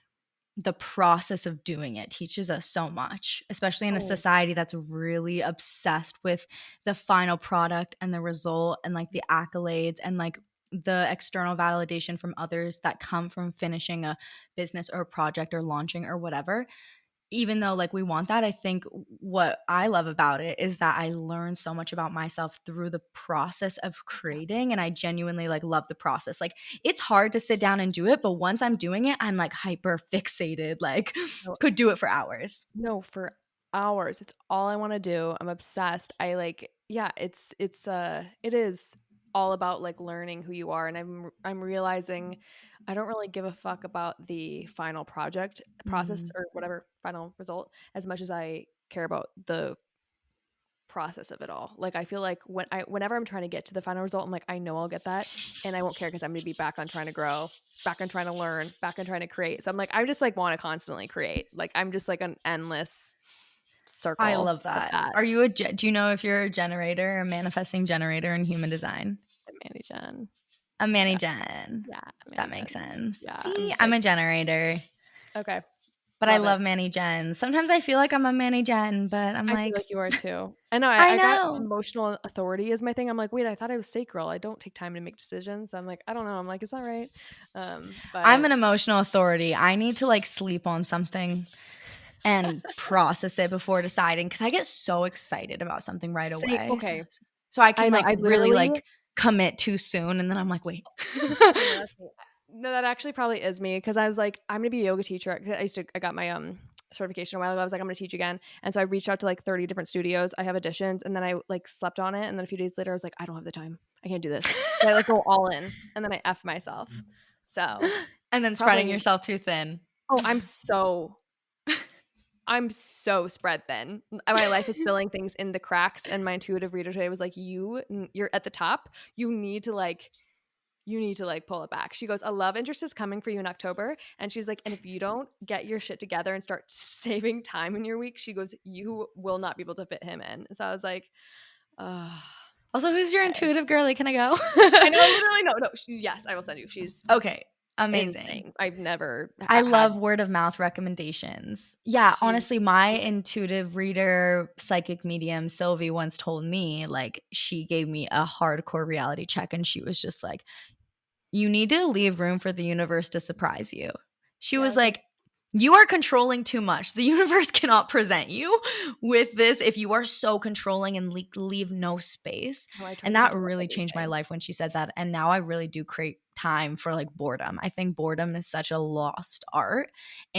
the process of doing it teaches us so much, especially in a Oh, society that's really obsessed with the final product and the result and like the accolades and like the external validation from others that come from finishing a business or a project or launching or whatever. Even though like we want that, I think what I love about it is that I learn so much about myself through the process of yeah. creating, and I genuinely like love the process. Like it's hard to sit down and do it, but once I'm doing it, I'm like hyper fixated, like No, could do it for hours. no, for hours. It's all I wanna do. I'm obsessed. I like yeah, it is all about like learning who you are, and I'm realizing I don't really give a fuck about the final project process Mm. or whatever final result as much as I care about the process of it all. Like I feel like whenever I'm trying to get to the final result, I'm like, I know I'll get that and I won't care because I'm gonna be back on trying to grow, back on trying to learn, back on trying to create. So I'm like, I just like want to constantly create. Like I'm just like an endless I circle love of that. that. Are you do you know if you're a generator, a manifesting generator in human design? Manny Jen. A Manny Yeah. Gen. Yeah. That Manny makes Jen. sense. Yeah. I'm See, just I'm like, a generator. okay. But I Love it. love Manny Gen. Sometimes I feel like I'm a Manny Gen, but I'm I feel like, like you are too. I know I I got know. emotional authority is my thing. I'm like, wait, I thought I was sacral. I don't take time to make decisions. So I'm like, I don't know. I'm like, is that right? I'm But an emotional authority. I need to like sleep on something and process it before deciding because I get so excited about something right say away. So, okay. so I I can know. like I really literally like commit too soon and then I'm like, wait. I know that's me. No, that actually probably is me because I was like, I'm gonna be a yoga teacher. 'Cause I got my certification a while ago. I was like, I'm gonna teach again, and so I reached out to like 30 different studios. I have auditions, and then I like slept on it, and then a few days later, I was like, I don't have the time. I can't do this. So I like go all in, and then I f myself. So And then spreading probably. yourself too thin. Oh, I'm so spread thin. My life is filling things in the cracks, and my intuitive reader today was like, you're at the top. You need to like pull it back. She goes, a love interest is coming for you in October. And she's like, and if you don't get your shit together and start saving time in your week, she goes, you will not be able to fit him in. So I was like, oh, Also, who's your okay. intuitive girly? Can I I know, go? literally, no. Yes, I will send you. She's Okay, amazing. insane. I've never I had, love word of mouth recommendations. Yeah, she's honestly, my amazing. intuitive reader, psychic medium, Sylvie, once told me, like, she gave me a hardcore reality check and she was just like, you need to leave room for the universe to surprise you. She Yeah, I was was like, like, you are controlling too much. The universe cannot present you with this if you are so controlling and leave no space. no, I try And to that control really changed my everything. life when she said that. And now I really do create time for like boredom. I think boredom is such a lost art.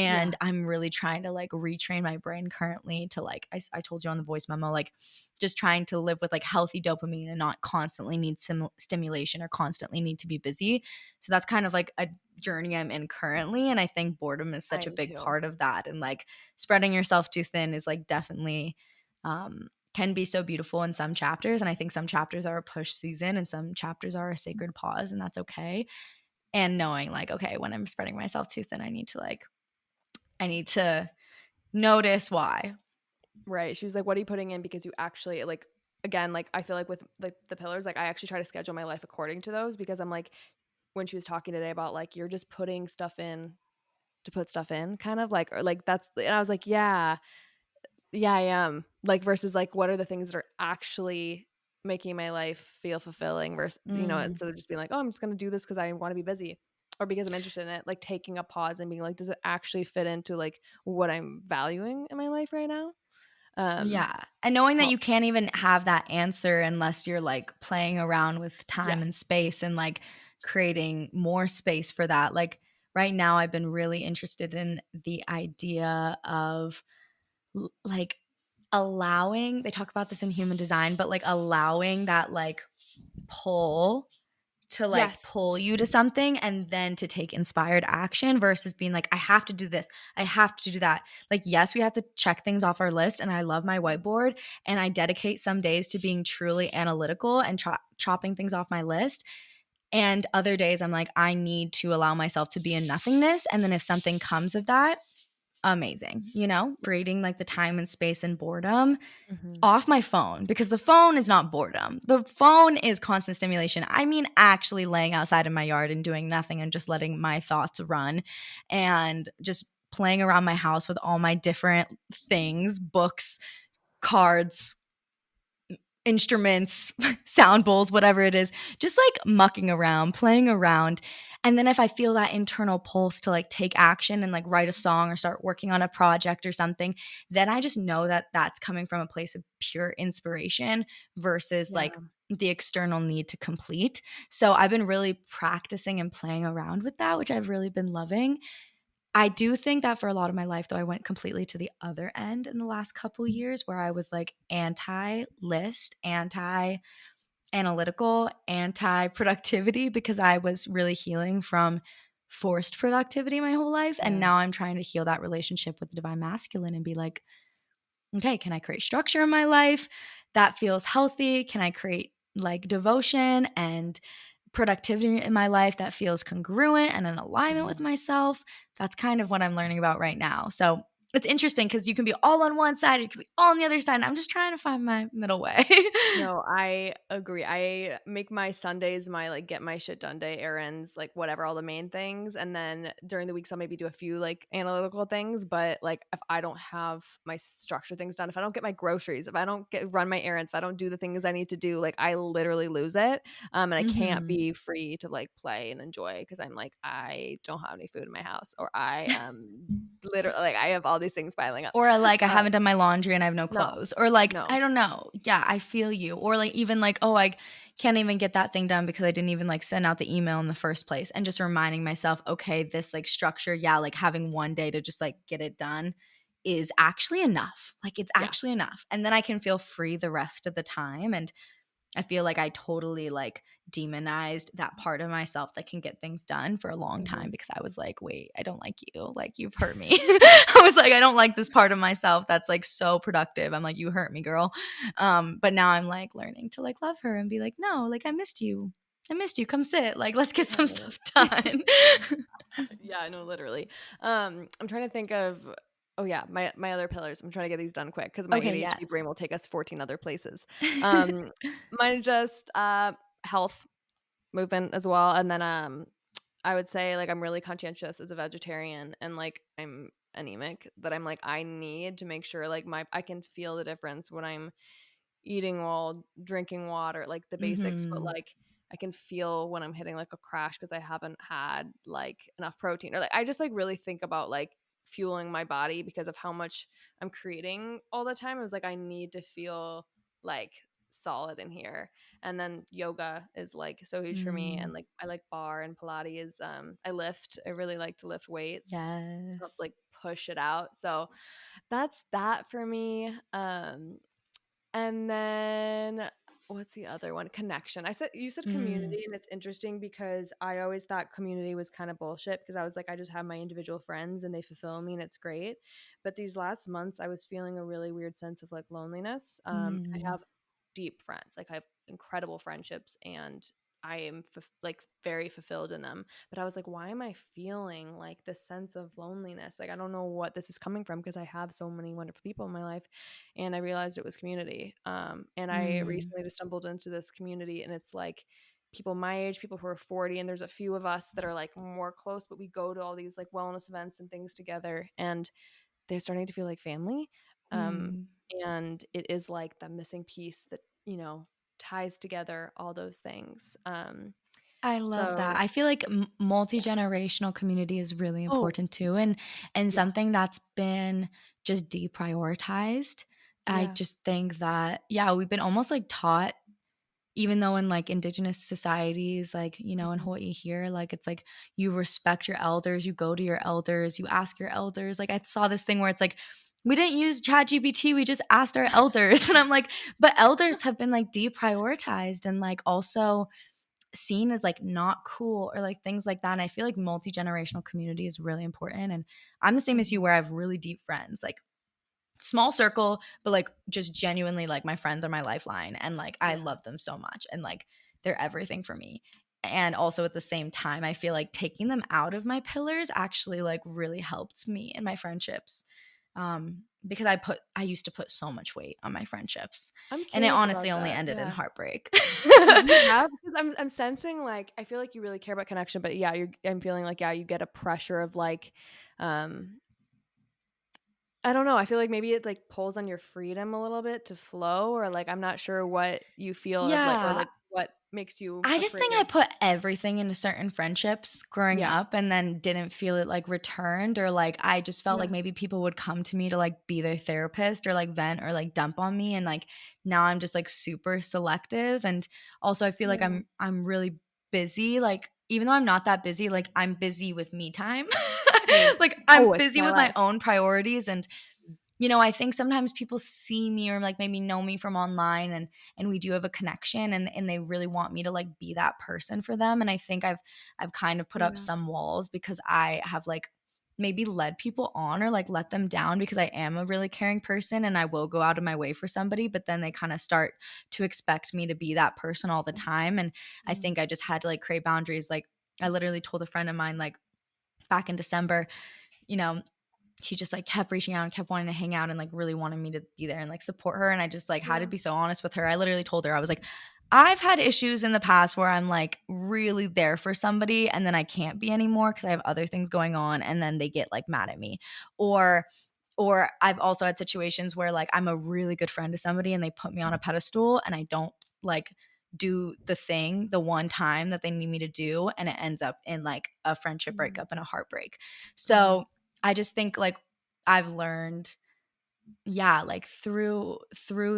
Yeah, And I'm really trying to like retrain my brain currently to like, I told you on the voice memo, like just trying to live with like healthy dopamine and not constantly need stimulation or constantly need to be busy. So that's kind of like a journey I'm in currently. And I think boredom is I such a am big too. part of that. And like spreading yourself too thin is like definitely can be so beautiful in some chapters. And I think some chapters are a push season and some chapters are a sacred pause, and that's okay. And knowing like, okay, when I'm spreading myself too thin, I need to notice why. Right. She was like, "What are you putting in?" Because you actually like again, like I feel like with like the pillars, like I actually try to schedule my life according to those because I'm like when she was talking today about like you're just putting stuff in to put stuff in kind of like or like that's and I was like, "Yeah. Yeah, I am." Like versus like what are the things that are actually making my life feel fulfilling versus Mm, instead of just being like, "Oh, I'm just going to do this cuz I want to be busy." Or because I'm interested in it, like taking a pause and being like, does it actually fit into like what I'm valuing in my life right now? Um yeah. And knowing that Help. you can't even have that answer unless you're like playing around with time and Yes. space and like creating more space for that. Like right now, I've been really interested in the idea of like allowing, they talk about this in human design, but like allowing that like pull to like Yes. pull you to something and then to take inspired action versus being like, I have to do this, I have to do that. Like, yes, we have to check things off our list. And I love my whiteboard and I dedicate some days to being truly analytical and chopping things off my list. And other days, I'm like, I need to allow myself to be in nothingness. And then if something comes of that, amazing, creating like the time and space and boredom Mhm. off my phone, because the phone is not boredom. The phone is constant stimulation. I mean, actually laying outside in my yard and doing nothing and just letting my thoughts run and just playing around my house with all my different things, books, cards, instruments, sound bowls, whatever it is, just like mucking around, playing around. And then if I feel that internal pulse to like take action and like write a song or start working on a project or something, then I just know that that's coming from a place of pure inspiration versus like Yeah. the external need to complete. So I've been really practicing and playing around with that, which I've really been loving. I do think that for a lot of my life, though, I went completely to the other end in the last couple years where I was like anti list, anti analytical, anti productivity because I was really healing from forced productivity my whole life. And Yeah. now I'm trying to heal that relationship with the divine masculine and be like, okay, can I create structure in my life that feels healthy? Can I create like devotion and productivity in my life that feels congruent and in alignment with Mhm. myself? That's kind of what I'm learning about right now. So it's interesting because you can be all on one side, you can be all on the other side. And I'm just trying to find my middle way. No, I agree. I make my Sundays my like get my shit done day, errands, like whatever, all the main things. And then during the weeks, I'll maybe do a few like analytical things. But like if I don't have my structure things done, if I don't get my groceries, if I don't get run my errands, if I don't do the things I need to do, like I literally lose it. And I can't Mhm. be free to like play and enjoy because I'm like, I don't have any food in my house or I am literally like I have all these things piling up. Or like I Uh, haven't done my laundry and I have no no, clothes. Or like, no. I don't know. Yeah, I feel you. Or like even like, oh, I can't even get that thing done because I didn't even like send out the email in the first place. And just reminding myself, okay, this like structure, yeah, like having one day to just like get it done is actually enough. Like it's Yeah. actually enough. And then I can feel free the rest of the time. And I feel like I totally like demonized that part of myself that can get things done for a long time Mhm. because I was like, wait, I don't like you. Like you've hurt me. I was like, I don't like this part of myself that's like so productive. I'm like, you hurt me, girl. But now I'm like learning to like love her and be like, no, like I missed you. I missed you. Come sit. Like, let's get Yeah, some literally. stuff done. Yeah, no, literally. I'm trying to think of oh yeah, my other pillars. I'm trying to get these done quick because my Okay, ADHD yes. brain will take us 14 other places. Um, Mine are just health, movement as well, and then I would say like I'm really conscientious as a vegetarian and like I'm anemic that I'm like I need to make sure like my I can feel the difference when I'm eating well, drinking water, like the basics, but Mhm. like I can feel when I'm hitting like a crash because I haven't had like enough protein or like I just like really think about like fueling my body because of how much I'm creating all the time. It was like I need to feel like solid in here. And then yoga is like so huge for me and Mm. like I like bar and Pilates. I lift. I really like to lift weights to Yes. like push it out. So that's that for me. And then What's the other one? Connection. You said Mm, community, and it's interesting because I always thought community was kind of bullshit because I was like, I just have my individual friends and they fulfill me and it's great. But these last months, I was feeling a really weird sense of like loneliness. I mm, have deep friends, like I have incredible friendships, and I am like very fulfilled in them. But I was like, why am I feeling like this sense of loneliness? Like I don't know what this is coming from because I have so many wonderful people in my life, and I realized it was community. And I mm, recently just stumbled into this community, and it's like people my age, people who are 40, and there's a few of us that are like more close, but we go to all these like wellness events and things together, and they're starting to feel like family. Um, mm. and it is like the missing piece that, ties together all those things. I love that. So I feel like yeah. multi-generational community is really Oh, important too, and yeah. something that's been just deprioritized. I Yeah. just think that yeah, we've been almost like taught, even though in like indigenous societies, like, in Mhm. Hawaii here, like it's like you respect your elders, you go to your elders, you ask your elders. Like I saw this thing where it's like, we didn't use ChatGPT, we just asked our elders. And I'm like, but elders have been like deprioritized and like also seen as like not cool or like things like that. And I feel like multi-generational community is really important. And I'm the same as you Mhm. where I have really deep friends. Like small circle, but like just genuinely like my friends are my lifeline and like I Yeah. love them so much and like they're everything for me. And also at the same time, I feel like taking them out of my pillars actually like really helped me in my friendships. Because I used to put so much weight on my friendships I'm and it curious honestly about only that. ended in Yeah. heartbreak. You have? Because I'm sensing, like I feel like you really care about connection, but yeah, I'm feeling like, yeah, you get a pressure of, like, um I don't know, I feel like maybe it, like, pulls on your freedom a little bit to flow, or, like, I'm not sure what you feel of, like, or, Yeah, like, what makes you I just afraid think I of. put everything into certain friendships growing Yeah. up and then didn't feel it like returned or like I just felt like Yeah. maybe people would come to me to like be their therapist or like vent or like dump on me and like now I'm just like super selective and also I feel like Yeah. I'm really busy like even though I'm not that busy like I'm busy with me time. Same. Like I'm Oh, it's busy my with my life. own priorities and I think sometimes people see me or like maybe know me from online and we do have a connection and they really want me to like be that person for them. And I think I've kind of put up Yeah. some walls because I have like maybe led people on or like let them down because I am a really caring person and I will go out of my way for somebody, but then they kind of start to expect me to be that person all the time. And I Mm. think I just had to like create boundaries. Like I literally told a friend of mine like back in December, you know, she just like kept reaching out and kept wanting to hang out and like really wanted me to be there and like support her. And I just like had to Yeah. be so honest with her. I literally told her, I was like, I've had issues in the past where I'm like really there for somebody and then I can't be anymore because I have other things going on and then they get like mad at me. Or or I've also had situations where like I'm a really good friend to somebody and they put me on a pedestal and I don't like do the thing the one time that they need me to do and it ends up in like a friendship Mhm. breakup and a heartbreak. Mhm. So I just think like I've learned yeah, like through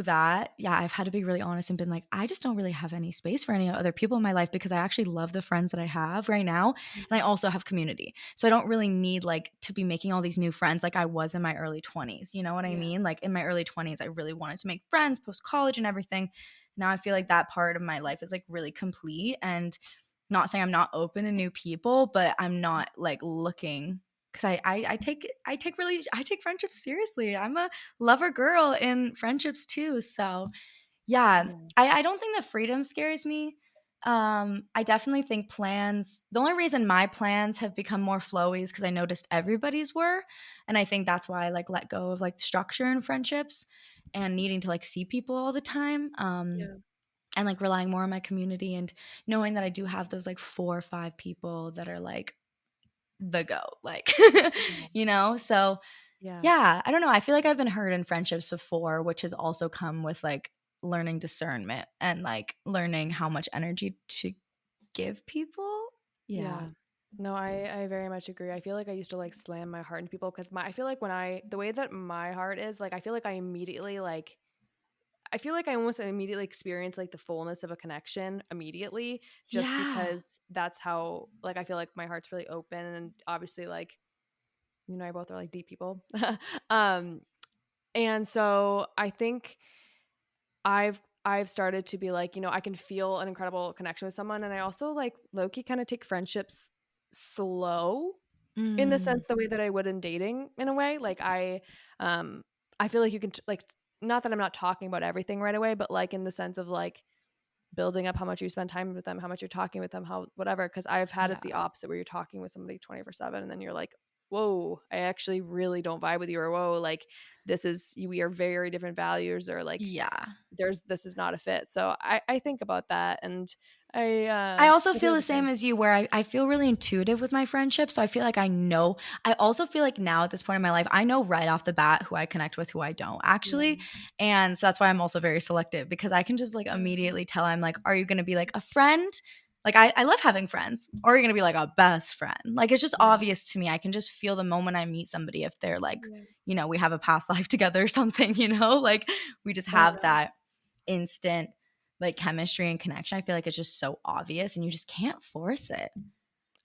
that, yeah, I've had to be really honest and been like, I just don't really have any space for any other people in my life because I actually love the friends that I have right now. And I Mhm. also have community. So I don't really need like to be making all these new friends like I was in my early 20s. You know what I Yeah. mean? Like in my early 20s, I really wanted to make friends post college and everything. Now I feel like that part of my life is like really complete and not saying I'm not open to new people, but I'm not like looking because I take friendships seriously. I'm a lover girl in friendships too. So yeah, Yeah. I don't think that freedom scares me. I definitely think plans. The only reason my plans have become more flowy is because I noticed everybody's were, and I think that's why I like let go of like structure in friendships and needing to like see people all the time. Yeah. And like relying more on my community and knowing that I do have those like 4 or 5 people that are like the go, like Yeah. So Yeah. yeah, I don't know. I feel like I've been hurt in friendships before, which has also come with like learning discernment and like learning how much energy to give people. Yeah. Yeah. No, I very much agree. I feel like I used to like slam my heart into people because I feel like the way that my heart is, like I feel like I feel like I almost immediately experience like the fullness of a connection immediately, just Yeah. because that's how, like, I feel like my heart's really open, and obviously, like, I both are like deep people. um and so I think I've started to be like, I can feel an incredible connection with someone, and I also like low key kind of take friendships slow in the Mm, sense the way that I would in dating in a way. Like um I feel like you can like not that I'm not talking about everything right away, but like in the sense of like building up how much you spend time with them, how much you're talking with them, how whatever. Because I've had it yeah. the opposite where you're talking with somebody 24/7, and then you're like, whoa, I actually really don't vibe with you, or whoa, like we are very different values, or like Yeah. this is not a fit. So I think about that, and I I also I feel feel the the same same. as you where I feel really intuitive with my friendships. So I feel like I know. I also feel like now at this point in my life, I know right off the bat who I connect with, who I don't Yeah. actually. And so that's why I'm also very selective because I can just like Yeah. immediately tell I'm like, are you going to be like a friend? Like I love having friends, or are you going to be like a best friend? Like it's just Yeah. obvious to me. I can just feel the moment I meet somebody if they're like, Yeah. we have a past life together or something, like we just I have know. that instant like chemistry and connection. I feel like it's just so obvious and you just can't force it.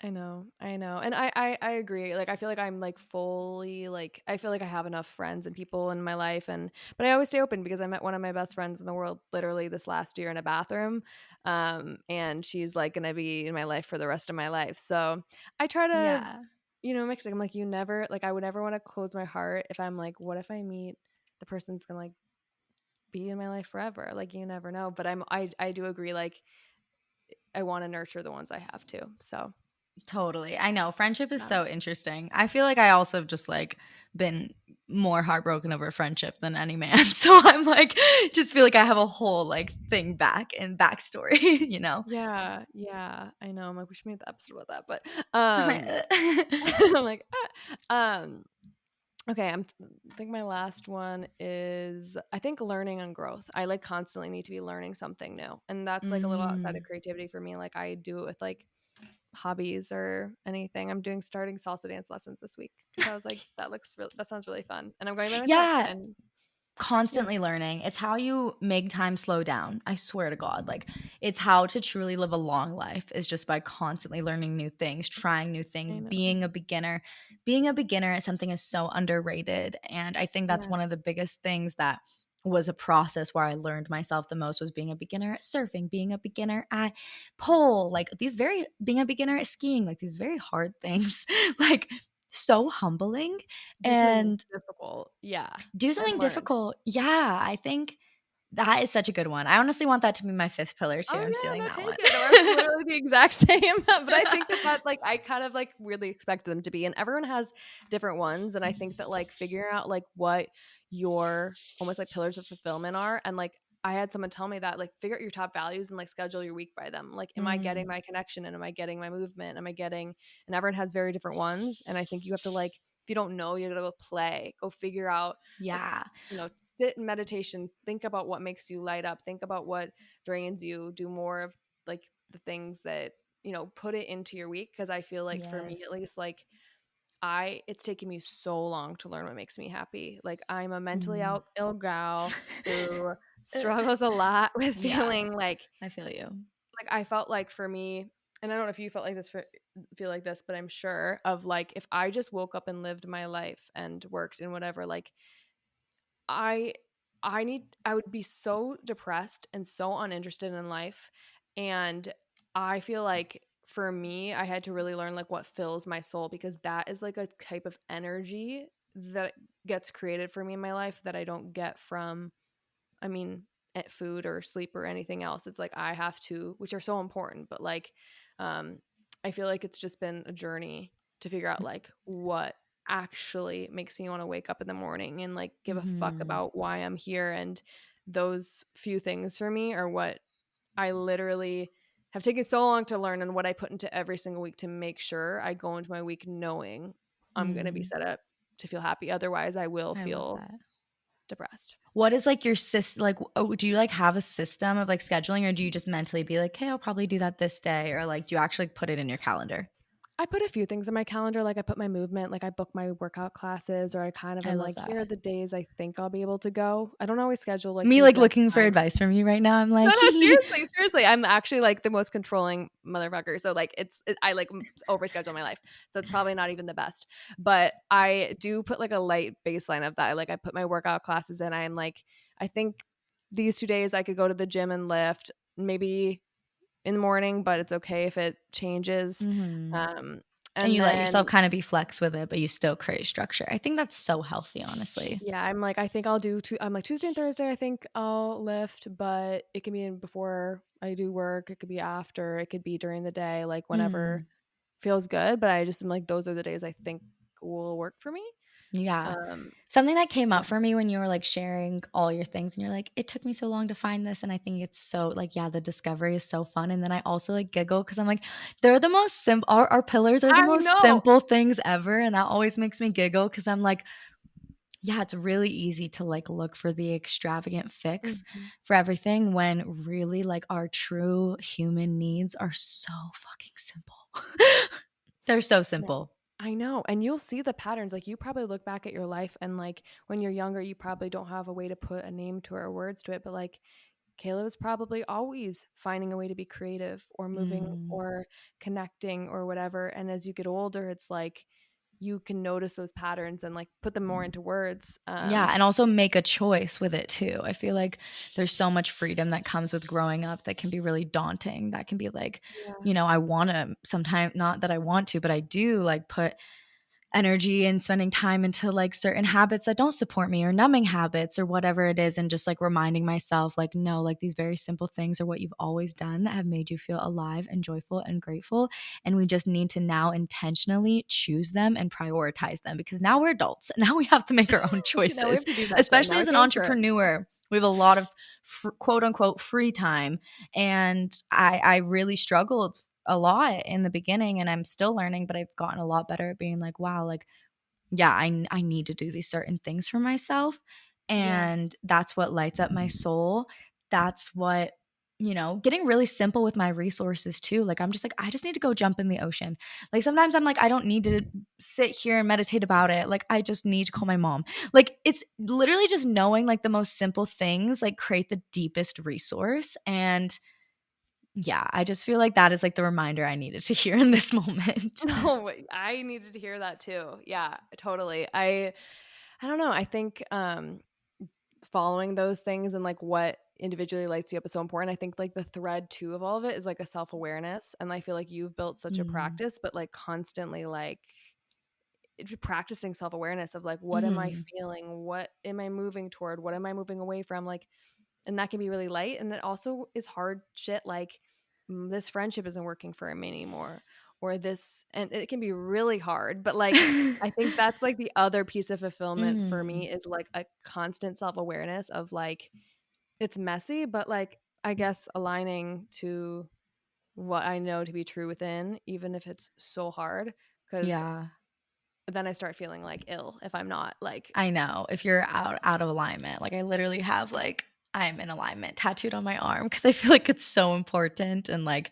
I know. I know. And I agree. Like I feel like I'm like fully like I feel like I have enough friends and people in my life, and but I always stay open because I met one of my best friends in the world literally this last year in a bathroom. And she's like going to be in my life for the rest of my life. So I try to Yeah. mix it. I'm like, you never like I would never want to close my heart if I'm like, what if I meet the person's going to like be in my life forever? Like you never know, but I do agree, like I want to nurture the ones I have too. So, Totally. I know. Friendship is yeah. so interesting. I feel like I also have just like been more heartbroken over friendship than any man. So I'm like, just feel like I have a whole like thing back and backstory, you know? Yeah, yeah, I know. I'm like, we should make the episode about that, but I'm like, okay. I think my last one is I think learning and growth. I like constantly need to be learning something new, and that's like a little outside of Mm. creativity for me. Like I do it with like hobbies or anything. I'm doing starting salsa dance lessons this week because I was like, that sounds really fun, and I'm going by myself, Yeah. and yeah, Constantly learning. It's how you make time slow down. I swear to God. Like it's how to truly live a long life is just by constantly learning new things, trying new things, I know. being a beginner. Being a beginner at something is so underrated. And I think that's Yeah, one of the biggest things that was a process where I learned myself the most was being a beginner at surfing, being a beginner at pole, like being a beginner at skiing, like these very hard things, like so humbling. do something And difficult. Yeah, do and something learn. difficult. Yeah, I think that is such a good one. I honestly want that to be my 5th pillar too. Oh, I'm yeah, stealing no, that take one. it. Ours is literally the exact same, but I think that, like, I kind of, like, really expect them to be, and everyone has different ones, and I think that, like, figuring out, like, what your almost, like, pillars of fulfillment are, and, like, I had someone tell me that, like, figure out your top values and, like, schedule your week by them. Like, am I getting Mm, my connection, and am I getting my movement? Am I getting and everyone has very different ones, and I think you have to, like if you don't know, you gotta go play, go figure out, like, yeah. sit in meditation, think about what makes you light up, think about what drains you, do more of like the things that put it into your week, because I feel like for me at Yes. least, like I it's taken me so long to learn what makes me happy. Like I'm a mentally Mm. out ill gal who struggles a lot with Yeah, feeling I feel you. like I felt like for me, and I don't know if you feel like this, but I'm sure of like if I just woke up and lived my life and worked in whatever, like I I would be so depressed and so uninterested in life, and I feel like for me I had to really learn like what fills my soul, because that is like a type of energy that gets created for me in my life that I don't get from, I mean, at food or sleep or anything else. It's like I have to, which are so important, but like, um, I feel like it's just been a journey to figure out like what actually makes me want to wake up in the morning and like give a fuck Mhm. about why I'm here. And those few things for me are what I literally have taken so long to learn, and what I put into every single week to make sure I go into my week knowing I'm going to be Mm. set up to feel happy. Otherwise, I will I love feel that. depressed. What is like your like do you like have a system of like scheduling or do you just mentally be like, "Hey, I'll probably do that this day," or like do you actually put it in your calendar? I put a few things in my calendar, like I put my movement, like I book my workout classes, or I kind of I am love like, that. here are the days I think I'll be able to go. I don't always schedule like Me the like exact looking for time. advice from you right now. I'm No, like, no, seriously, seriously. I'm actually like the most controlling motherfucker. So like I like overschedule my life. So it's probably not even the best. But I do put like a light baseline of that. Like I put my workout classes in. I'm like, I think these 2 days I could go to the gym and lift, maybe in the morning, but it's okay if it changes. Mhm. Um, And and you let yourself then kinda be flex with it, but you still create structure. I think that's so healthy, honestly. yeah, I'm like, I think I'll do I'm like Tuesday and Thursday, I think I'll lift, but it can be in before I do work, it could be after, it could be during the day, like whenever Mhm. feels good. But I just am like, those are the days I think will work for me. Yeah. Um, Something that came yeah. up for me when you were, like, sharing all your things and you're like, "It took me so long to find this," and I think it's so like, yeah, the discovery is so fun, and then I also, like, giggle because 'cause I'm like, they're the most simple. Our pillars are the I most know. simple things ever, and that always makes me giggle because 'cause I'm like, yeah, it's really easy to, like, look for the extravagant fix Mhm. for everything when really, like, our true human needs are so fucking simple. They're so Yeah. simple. I know, and you'll see the patterns, like, you probably look back at your life and, like, when you're younger, you probably don't have a way to put a name to it or words to it, but, like, Kayla was probably always finding a way to be creative or moving Mm. or connecting or whatever, and as you get older, it's like you can notice those patterns and, like, put them more into words. Yeah, and also make a choice with it too. I feel like there's so much freedom that comes with growing up that can be really daunting. That can be like, Yeah. I wanna sometimes, not that I want to, but I do, like, put energy and spending time into like certain habits that don't support me, or numbing habits or whatever it is, and just like reminding myself like, no, like these very simple things are what you've always done that have made you feel alive and joyful and grateful, and we just need to now intentionally choose them and prioritize them because now we're adults. Now we have to make our own Now we choices, have to do that shit, especially now as an go for it. entrepreneur. We have a lot of quote unquote free time, and I really struggled a lot in the beginning, and I'm still learning, but I've gotten a lot better at being like, wow, like, yeah, I need to do these certain things for myself. Yeah. And that's what lights up my soul. That's what, getting really simple with my resources too. Like, I'm just like, I just need to go jump in the ocean. Like, sometimes I'm like, I don't need to sit here and meditate about it. Like, I just need to call my mom. Like, it's literally just knowing like the most simple things, like, create the deepest resource. And yeah, I just feel like that is like the reminder I needed to hear in this moment. No, I needed to hear that too. Yeah, totally. I don't know, I think, following those things and, like, what individually lights you up is so important. I think, like, the thread too of all of it is, like, a self-awareness, and I feel like you've built such a Mm. practice, but, like, constantly, like, practicing self-awareness of, like, what am I Mhm. feeling? What am I moving toward? What am I moving away from? Like, and that can be really light, and that also is hard shit, like, this friendship isn't working for me anymore, or this, and it can be really hard, but, like, I think that's, like, the other piece of fulfillment for Mhm. me is, like, a constant self-awareness of, like, it's messy, but, like, I guess aligning to what I know to be true within, even if it's so hard, because Yeah, then I start feeling, like, ill if I'm not, like, I know. If you're out of alignment, like, I literally have, like, "I'm in alignment" tattooed on my arm because I feel like it's so important, and, like,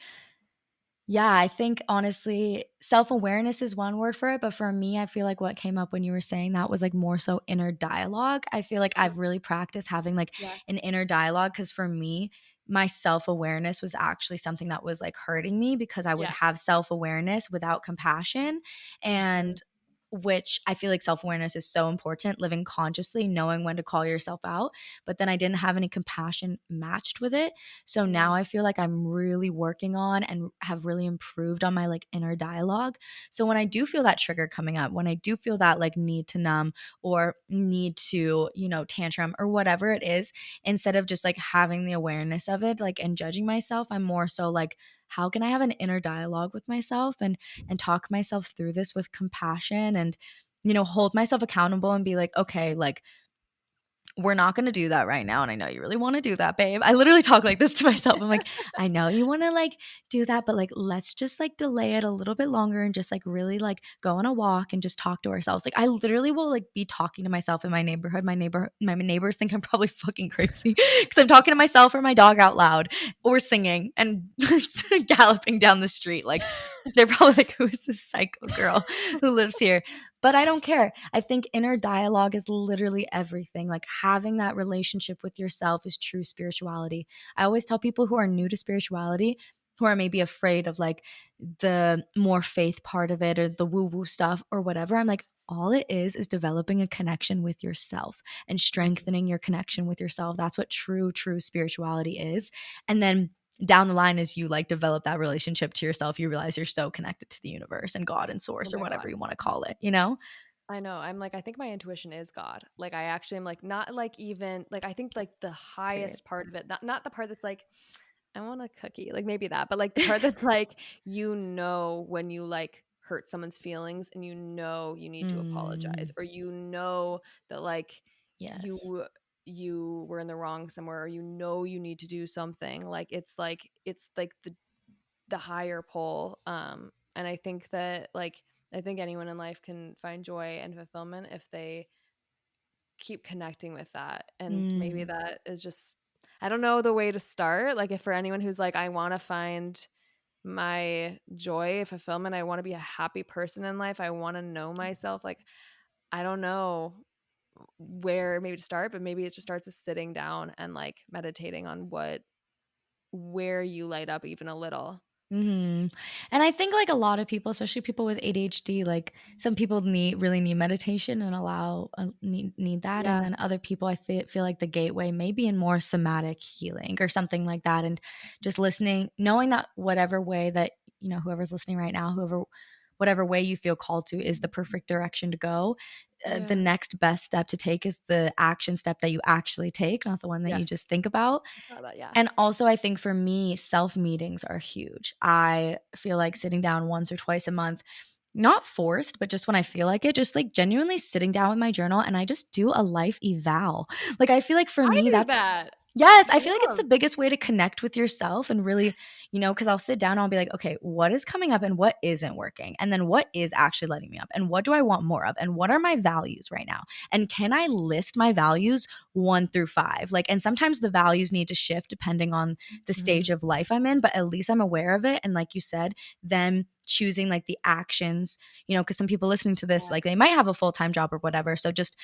yeah, I think honestly, self-awareness is one word for it, but for me, I feel like what came up when you were saying that was, like, more so inner dialogue. I feel like yeah, I've really practiced having, like, an yes, inner dialogue because for me, my self-awareness was actually something that was, like, hurting me because I would yeah, have self-awareness without compassion, mhm, and which I feel like self-awareness is so important, living consciously, knowing when to call yourself out, but then I didn't have any compassion matched with it. So yeah, now I feel like I'm really working on and have really improved on my like inner dialogue. So when I do feel that trigger coming up, when I do feel that like need to numb or need to, tantrum or whatever it is, instead of just like having the awareness of it, like and judging myself, I'm more so like, how can I have an inner dialogue with myself and talk myself through this with compassion and hold myself accountable and be like, okay, like we're not going to do that right now. And I know you really want to do that, babe. I literally talk like this to myself. I'm like, I know you want to like do that, but like, let's just like delay it a little bit longer and just like really like go on a walk and just talk to ourselves. Like, I literally will like be talking to myself in my neighborhood. My neighbors think I'm probably fucking crazy because I'm talking to myself or my dog out loud or singing and galloping down the street. Like, they're probably like, who is this psycho girl who lives here? But I don't care. I think inner dialogue is literally everything. Like having that relationship with yourself is true spirituality. I always tell people who are new to spirituality, who are maybe afraid of like the more faith part of it or the woo woo stuff or whatever, I'm like, all it is developing a connection with yourself and Mhm. strengthening your connection with yourself. That's what true spirituality is. And then down the line, as you like develop that relationship to yourself, you realize you're so connected to the universe and God and Oh source or my whatever god. you want to call it, you know? I know. I'm like, I think my intuition is God. Like, I actually am like, not like even like, I think like the Period. highest part of it, not the part that's like, I want a cookie, like maybe that, but like the part that's like, when you like hurt someone's feelings and you need to apologize, Mm, or that like yes. you you were in the wrong somewhere, or you need to do something. It's like the higher pole. And I think that like I think anyone in life can find joy and fulfillment if they keep connecting with that. And maybe Mm, that is just, I don't know the way to start. Like, if for anyone who's like, I want to find my joy, fulfillment, I want to be a happy person in life, I want to know myself. Like, I don't know where maybe to start, but maybe it just starts with sitting down and like meditating on where you light up even a little. mhm. And I think, like, a lot of people, especially people with ADHD, like, some people really need meditation and need that, and Yeah. then other people, feel like the gateway may be in more somatic healing or something like that, and just listening knowing that whatever way that, whoever's listening right now, whatever way you feel called to is the perfect direction to go, the Yeah. next best step to take is the action step that you actually take, not the one that you Yes. just think about. I saw that. Yeah. And also, I think for me, self meetings are huge. I feel like sitting down once or twice a month, not forced, but just when I feel like it, just like genuinely sitting down with my journal and I just do a life eval. Like, I feel like for I me, do that's that. yes, I feel like it's Yeah. the biggest way to connect with yourself and really, because I'll sit down and I'll be like, okay, what is coming up and what isn't working? And then what is actually lighting me up? And what do I want more of? And what are my values right now? And can I list my values 1 through 5? Like, and sometimes the values need to shift depending on the stage Mhm. of life I'm in, but at least I'm aware of it. And like you said, then choosing like the actions, because some people listening to this, like they might have a full time job or whatever. So just,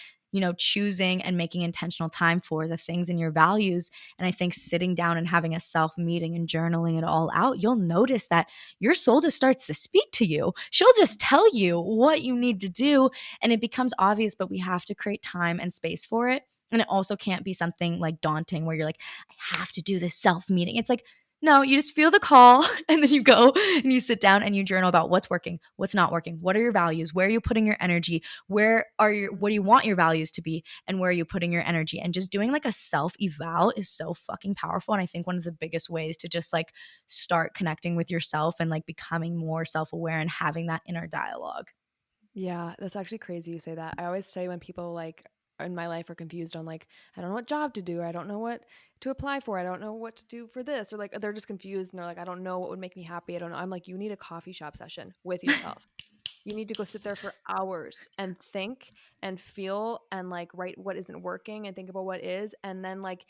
choosing and making intentional time for the things in your values. And I think sitting down and having a self meeting and journaling it all out, you'll notice that your soul just starts to speak to you. She'll just tell you what you need to do. And it becomes obvious, but we have to create time and space for it. And it also can't be something like daunting where you're like, I have to do this self meeting. It's like, no, you just feel the call and then you go and you sit down and you journal about what's working, what's not working, what are your values, where are you putting your energy, what do you want your values to be, and where are you putting your energy? And just doing like a self eval is so fucking powerful. And I think one of the biggest ways to just like start connecting with yourself and like becoming more self aware and having that inner dialogue. Yeah, that's actually crazy you say that. I always say when people like in my life are confused on like, I don't know what job to do, or I don't know what to apply for, I don't know what to do for this, or like they're just confused and they're like, I don't know what would make me happy. I don't know. I'm like, you need a coffee shop session with yourself. You need to go sit there for hours and think and feel and like write what isn't working and think about what is, and then like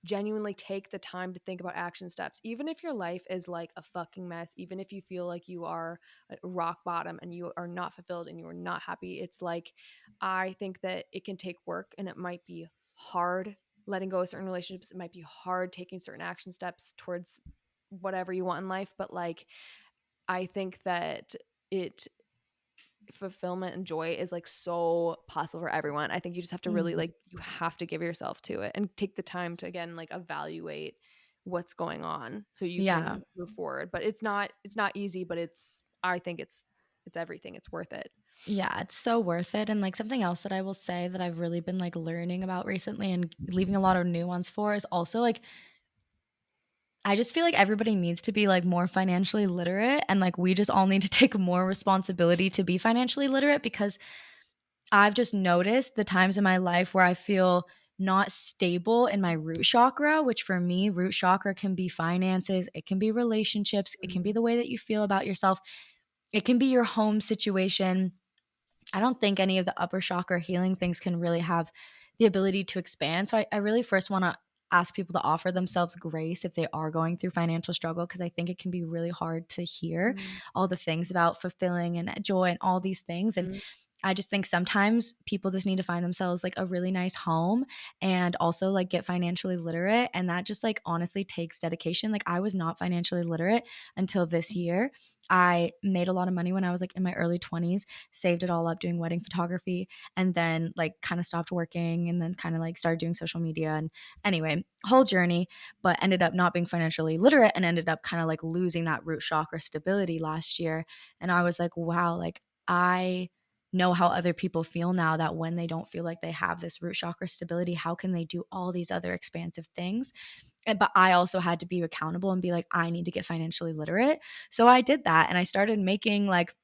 genuinely take the time to think about action steps. Even if your life is like a fucking mess, even if you feel like you are at rock bottom and you are not fulfilled and you are not happy, it's like, I think that it can take work and it might be hard letting go of certain relationships. It might be hard taking certain action steps towards whatever you want in life, but like I think that it fulfillment and joy is like so possible for everyone. I think you just have to really Mm. like you have to give yourself to it and take the time to again like evaluate what's going on so you Yeah. can move forward. But it's not easy, but I think it's everything. It's worth it. Yeah, it's so worth it. And like something else that I will say that I've really been like learning about recently and leaving a lot of nuance for is also like I just feel like everybody needs to be like more financially literate and like we just all need to take more responsibility to be financially literate because I've just noticed the times in my life where I feel not stable in my root chakra, which for me, root chakra can be finances, it can be relationships, it can be Mhm. the way that you feel about yourself, it can be your home situation. I don't think any of the upper chakra healing things can really have the ability to expand. So I really first want to ask people to offer themselves grace if they are going through financial struggle, because I think it can be really hard to hear Mhm. all the things about fulfilling and joy and all these things. And Mhm. I just think sometimes people just need to find themselves like a really nice home and also like get financially literate. And that just like honestly takes dedication. Like I was not financially literate until this year. I made a lot of money when I was like in my early 20s, saved it all up doing wedding photography, and then like kind of stopped working and then kind of like started doing social media. And anyway, whole journey, but ended up not being financially literate and ended up kind of like losing that root chakra stability last year. And I was like, wow, like I know how other people feel now that when they don't feel like they have this root chakra stability, how can they do all these other expansive things? But I also had to be accountable and be like, I need to get financially literate. So I did that and I started making like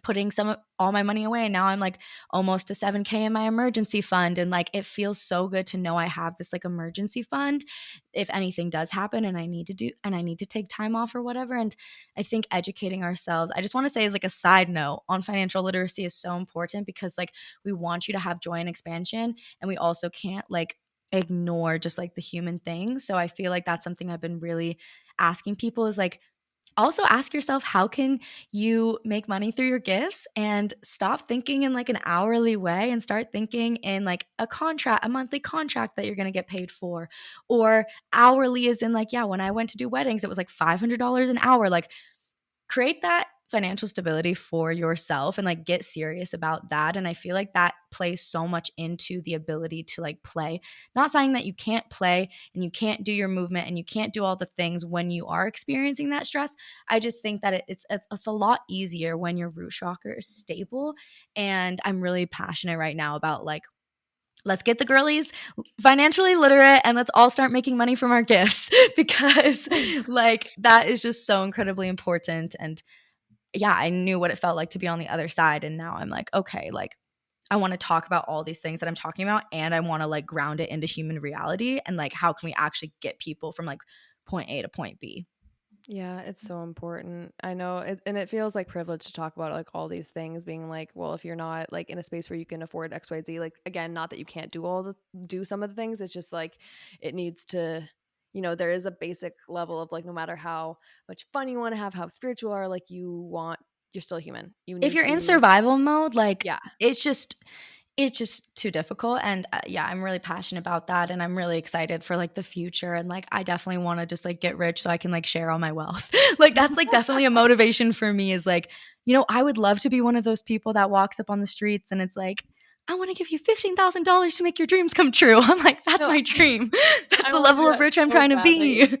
putting some of all my money away, and now I'm like almost to 7K in my emergency fund, and like it feels so good to know I have this like emergency fund if anything does happen and I need to take time off or whatever. And I think educating ourselves, I just want to say, as like a side note on financial literacy, is so important because like we want you to have joy and expansion, and we also can't like ignore just like the human thing. So I feel like that's something I've been really asking people is like, also ask yourself, how can you make money through your gifts, and stop thinking in like an hourly way and start thinking in like a monthly contract that you're going to get paid for, or hourly is in like, yeah, when I went to do weddings it was like $500 an hour. Like create that financial stability for yourself and like get serious about that. And I feel like that plays so much into the ability to like play. Not saying that you can't play and you can't do your movement and you can't do all the things when you are experiencing that stress. I just think that it's a lot easier when your root chakra is stable. And I'm really passionate right now about like, let's get the girlies financially literate and let's all start making money from our gifts because like that is just so incredibly important. And yeah, I knew what it felt like to be on the other side. And now I'm like, okay, like I want to talk about all these things that I'm talking about, and I want to like ground it into human reality and like how can we actually get people from like point A to point B. Yeah, it's so important. I know it, and it feels like privilege to talk about like all these things being like, well, if you're not like in a space where you can afford XYZ, like again, not that you can't do some of the things, it's just like it needs to, there is a basic level of like no matter how much fun you want to have, how spiritual are like you're still human. You If need you're in to survival mode, like yeah. it's just too difficult. And yeah, I'm really passionate about that, and I'm really excited for like the future. And like I definitely want to just like get rich so I can like share all my wealth. Like that's like definitely a motivation for me is like, I would love to be one of those people that walks up on the streets and it's like, I want to give you $15,000 to make your dreams come true. I'm like, that's No, my dream. That's I the want to do level of that rich I'm so trying to badly. be.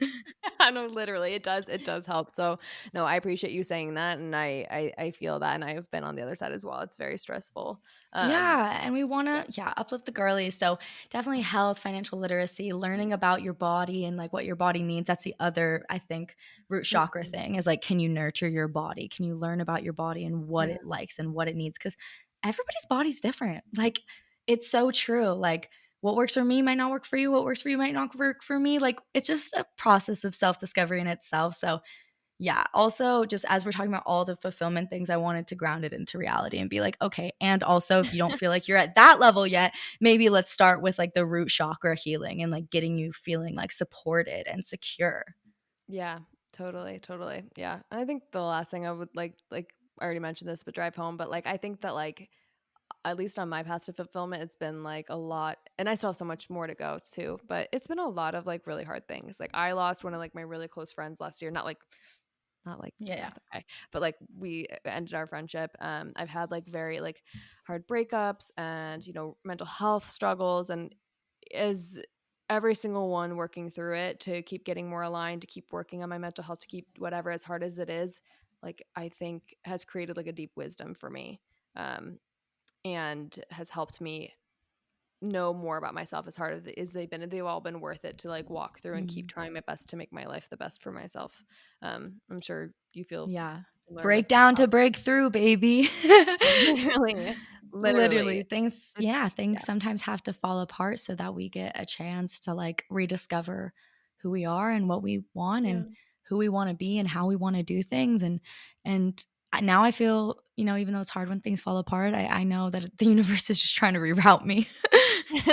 I know, literally, it does help. So, no, I appreciate you saying that, and I feel that, and I've been on the other side as well. It's very stressful. Um, Yeah, and we want yeah, to uplift the girlies. So definitely health, financial literacy, learning about your body and like what your body needs. That's the other, I think, root chakra mhm, thing is like, can you nurture your body? Can you learn about your body and what yeah, it likes and what it needs? Because everybody's body's different. Like it's so true. Like what works for me might not work for you. What works for you might not work for me. Like it's just a process of self discovery in itself. So yeah. Also, just as we're talking about all the fulfillment things, I wanted to ground it into reality and be like, okay. And also, if you don't feel like you're at that level yet, maybe let's start with like the root chakra healing and like getting you feeling like supported and secure. yeah, totally, totally, yeah. And I think the last thing I would like I already mentioned this, but drive home. But like, I think that like at least on my path to fulfillment, it's been like a lot, and I still have so much more to go too. But it's been a lot of like really hard things. Like I lost one of like my really close friends last year. Not like Yeah. death, okay, but like we ended our friendship. I've had like very like hard breakups and mental health struggles, and as every single one working through it to keep getting more aligned, to keep working on my mental health, to keep whatever as hard as it is, like I think has created like a deep wisdom for me, and has helped me know more about myself. As hard as they've all been worth it to like walk through and keep Mm. trying my best to make my life the best for myself. I'm sure you feel Yeah. similar with Break down how to break through, baby. literally, Literally, literally. things Yeah, sometimes have to fall apart so that we get a chance to like rediscover who we are and what we want yeah, and who we want to be and how we want to do things. And now I feel, even though it's hard when things fall apart, I know that the universe is just trying to reroute me.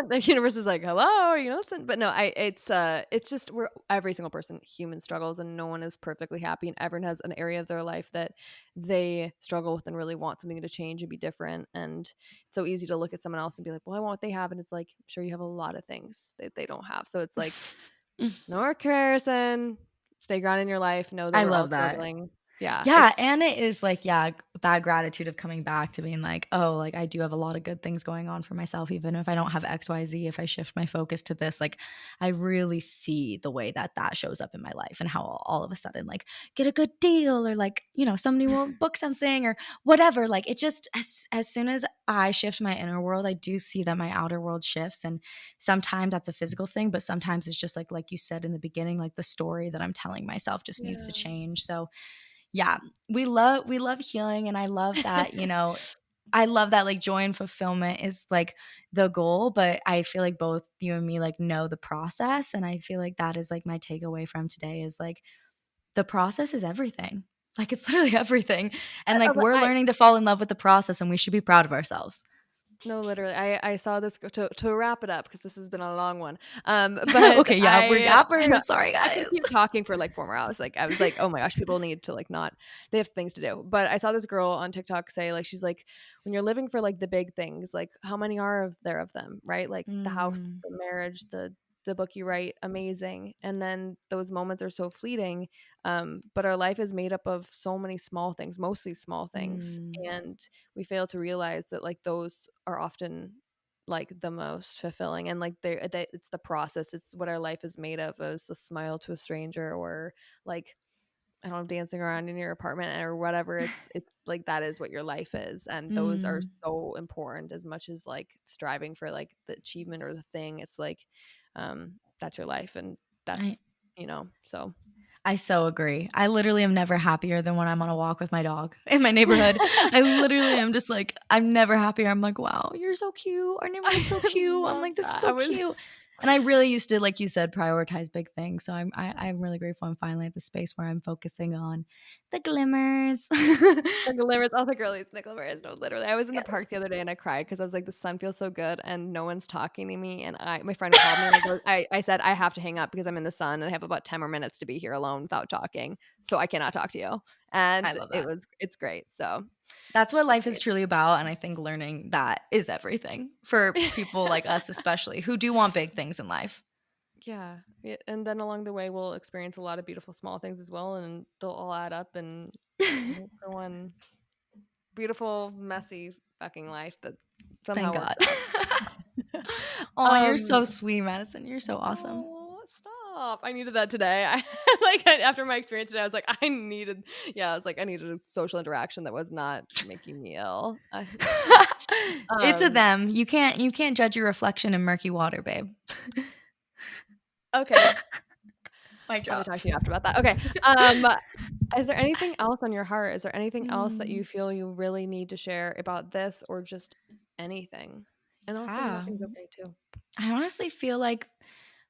The universe is like, "Hello, are you listen?" But no, it's just we're every single person, human struggles, and no one is perfectly happy, and everyone has an area of their life that they struggle with and really want something to change and be different. And it's so easy to look at someone else and be like, "Well, I want what they have," and it's like, sure, you have a lot of things that they don't have. So it's like, no more comparison. Stay grounded in your life. Know that I we're all love that. struggling. Yeah, Yeah, it's and it is like, yeah, that gratitude of coming back to being like, "Oh, like, I do have a lot of good things going on for myself, even if I don't have XYZ, if I shift my focus to this," like, I really see the way that that shows up in my life and how all of a sudden, like, get a good deal or, like, somebody will book something or whatever, like, it just as soon as I shift my inner world, I do see that my outer world shifts, and sometimes that's a physical thing, but sometimes it's just like you said in the beginning, like, the story that I'm telling myself just needs to yeah. change, so yeah, we love healing, and I love that, I love that, like, joy and fulfillment is, like, the goal, but I feel like both you and me, like, know the process, and I feel like that is, like, my takeaway from today is, like, the process is everything. Like, it's literally everything, and, like, But we're I learning to fall in love with the process, and we should be proud of ourselves. No, literally. I saw this to wrap it up because this has been a long one. But Okay, yeah, we're I yappers. Sorry, I could guys. keep talking for like 4 more hours. Like I was like, oh my gosh, people need to like not they have things to do. But I saw this girl on TikTok say like she's like, when you're living for like the big things, like how many are of there of them, right? Like the house, Mm, the marriage, the book you write, amazing. And then those moments are so fleeting. But our life is made up of so many small things, mostly small things. mm, And we fail to realize that like those are often like the most fulfilling and like it's the process, it's what our life is made of, is the smile to a stranger or like I don't know, dancing around in your apartment or whatever. It's like that is what your life is, and those are mm. so important as much as like striving for like the achievement or the thing. It's like that's your life, and I that's so I so agree. I literally am never happier than when I'm on a walk with my dog in my neighborhood. I literally am just like, I'm never happier. I'm like, wow, you're so cute. Our neighborhood's so I cute. I'm love like, this is that. so I was cute. And I really used to, like you said, prioritize big things. So I'm really grateful I'm finally at the space where I'm focusing on the glimmers. The glimmers, all the girlies, the glimmers. No, literally. I was in the Yes. park the other day and I cried because I was like, the sun feels so good and no one's talking to me. And my friend called me and I said, I have to hang up because I'm in the sun and I have about 10 more minutes to be here alone without talking. So I cannot talk to you. I And love that. it's great. So That's what it's life is great. truly about. And I think learning that is everything for people like us, especially who do want big things in life. Yeah. And then along the way, we'll experience a lot of beautiful small things as well. And they'll all add up and make for one beautiful, messy fucking life that Thank somehow God. works out. Oh, you're Um, so sweet, Madison. You're so awesome. Oh, stop. I needed that today. I like after my experience today, I was like, I was like, I needed a social interaction that was not making me ill. It's a Um, them. You can't judge your reflection in murky water, babe. okay. My Let me job. talk to you after about that. Okay. Um, is there anything else on your heart? Is there anything else that you Mm, feel you really need to share about this or just anything? And also yeah. nothing's okay too. I honestly feel like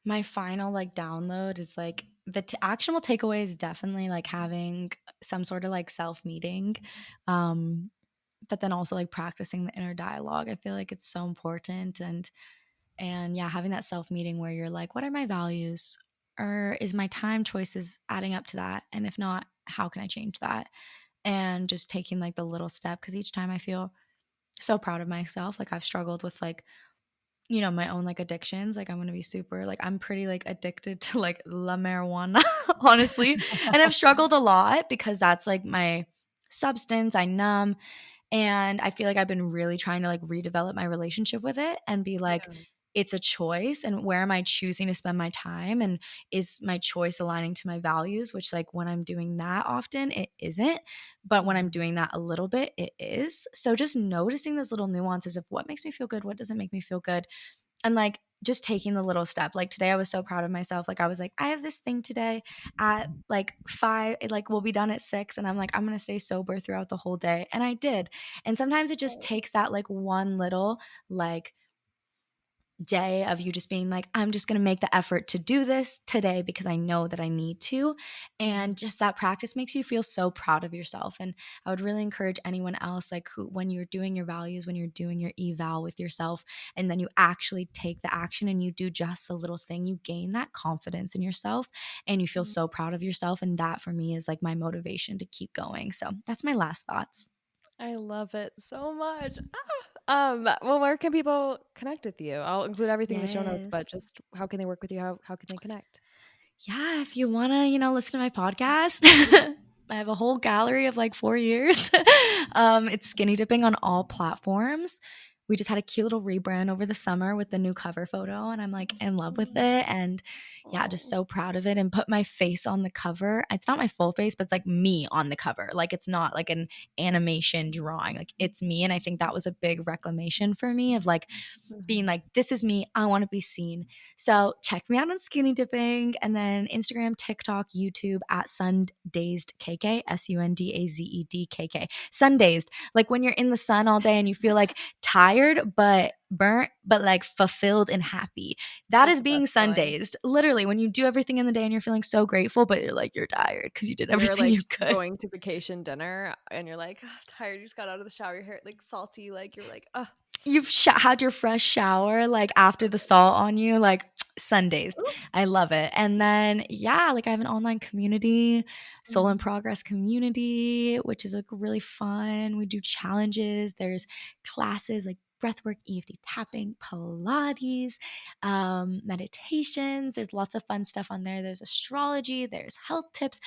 my final like download is like the actionable takeaway is definitely like having some sort of like self meeting. But then also like practicing the inner dialogue. I feel like it's so important and yeah, having that self meeting where you're like, what are my values? Or is my time choices adding up to that? And if not, how can I change that? And just taking like the little step because each time I feel so proud of myself. Like I've struggled with like, my own like addictions. Like I'm gonna be super like I'm pretty like addicted to like la marijuana, honestly. And I've struggled a lot because that's like my substance. I numb. And I feel like I've been really trying to like redevelop my relationship with it and be like, Yeah. it's a choice. And where am I choosing to spend my time? And is my choice aligning to my values? Which, like, when I'm doing that often, it isn't. But when I'm Mhm. doing that a little bit, it is. So just noticing those little nuances of what makes me feel good, what doesn't make me feel good. And like, just taking the little step. Like today I was so proud of myself. Like I was like, I have this thing today at like 5, it like will be done at 6 and I'm like I'm going to stay sober throughout the whole day. And I did. And sometimes it just Oh, takes that like one little like day of you just being like, I'm just going to make the effort to do this today because I know that I need to. Mhm. And just that practice makes you feel so proud of yourself. And I would really encourage anyone else, like, who, when you're doing your values, when you're doing your eval with yourself, and then you actually take the action and you do just a little thing, you gain that confidence in yourself and you feel Mm. so proud of yourself. And that for me is like my motivation to keep going. So that's my last thoughts. I love it so much. Well, where can people connect with you? I'll include everything in the show notes, but Yes. just how can they work with you? How can they connect? Yeah, if you want to, listen to my podcast, I have a whole gallery of like 4 years. It's skinny dipping on all platforms. We just had a cute little rebrand over the summer with the new cover photo, and I'm like in love with it. And yeah, just Oh. so proud of it and put my face on the cover. It's not my full face, but it's like me on the cover. Like it's not like an animation drawing, like it's me. And I think that was a big reclamation for me of like, being Mhm. like, this is me. I want to be seen. So check me out on Skinny Dipping and then Instagram, TikTok, YouTube at Sundazed KK, SUNDAZEDKK. Sundazed. Like when you're in the sun all day and you feel like tired, but burnt, but like fulfilled and happy. That That's is the being best feeling. Sundazed. Literally, when you do everything in the day and you're feeling so grateful, but you're like, you're tired because you did You're everything like you could. going to vacation dinner and you're like, "Ah, tired. You just got out of the shower. Your hair like salty. Like you're like, oh, You've had your fresh shower like so after the good. salt on you, like Sundays. Ooh. I love it. And then yeah, like I have an online community, Soul in Mhm. Progress community, which is like really fun. We do challenges. There's classes like breathwork, EFT tapping, Pilates, meditations. There's lots of fun stuff on there. There's astrology, there's health tips.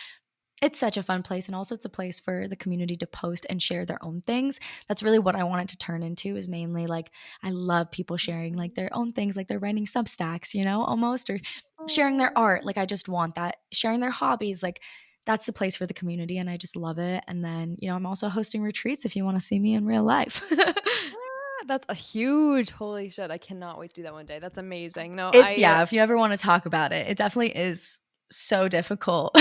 It's such a fun place, and also it's a place for the community to post and share their own things. That's really what I want it to turn into, is mainly like I love people sharing like their own things, like they're writing Substacks, almost, or sharing their art. Oh. Like I just want that, sharing their hobbies, like that's the place for the community and I just love it. And then, I'm also hosting retreats if you want to see me in real life. That's a huge holy shit. I cannot wait to do that one day. That's amazing. No, It's I yeah, if you ever want to talk about it, it definitely is so difficult.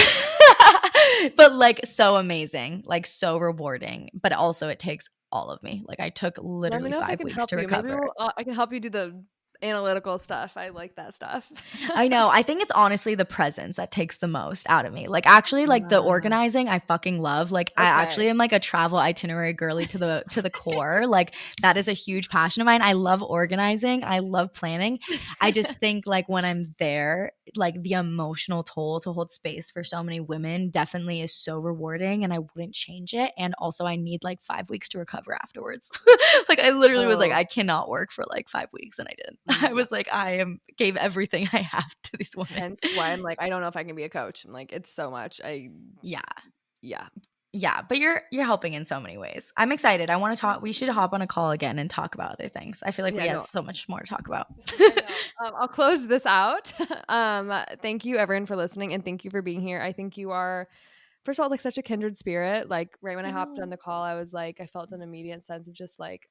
But like so amazing, like so rewarding, but also it takes all of me. Like I took let me literally know if I 5 can weeks help to you. Maybe recover. I can help you do the analytical stuff. I like that stuff. I know. I think it's honestly the presence that takes the most out of me. Like actually like the Ah, organizing I fucking love. Like I okay. actually am like a travel itinerary girly to the core. Like that is a huge passion of mine. I love organizing. I love planning. I just think like when I'm there, like the emotional toll to hold space for so many women definitely is so rewarding and I wouldn't change it. And also I need like 5 weeks to recover afterwards. Like I literally was like, Oh, I cannot work for like 5 weeks, and I didn't. I yeah. was like, gave everything I have to these women. Hence why I'm like, I don't know if I can be a coach. I'm like, it's so much. Yeah. Yeah. Yeah, but you're helping in so many ways. I'm excited. I want to talk. We should Um, hop on a call again and talk about other things. I feel like we Yeah, have no, so much more to talk about. I know. I'll close this out. Thank you everyone for listening and thank you for being here. I think you are, first of all, like such a kindred spirit. Like right when I hopped on Oh, the call, I was like, I felt an immediate sense of just like,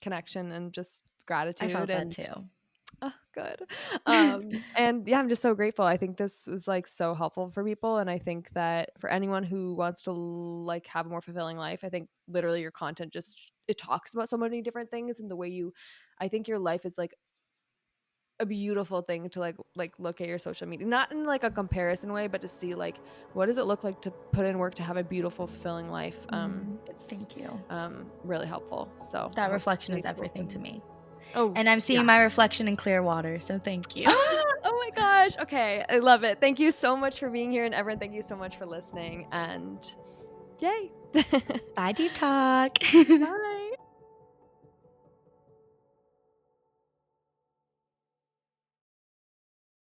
connection and just I gratitude felt that and too. good. And yeah, I'm just so grateful. I think this was like so helpful for people. And I think that for anyone who wants to like have a more fulfilling life, I think literally your content just, it talks about so many different things and the way you, I think your life is like a beautiful thing to like look at your social media, not in like a comparison way, but to see like what does it look like to put in work to have a beautiful fulfilling life. It's Thank you. really helpful, so I That hope reflection many is people everything to can. me. Oh And I'm yeah. seeing my reflection in clear water, so thank you. Oh my gosh, okay, I love it. Thank you so much for being here, and everyone, thank you so much for listening, and yay. Bye, Deep Talk. Bye.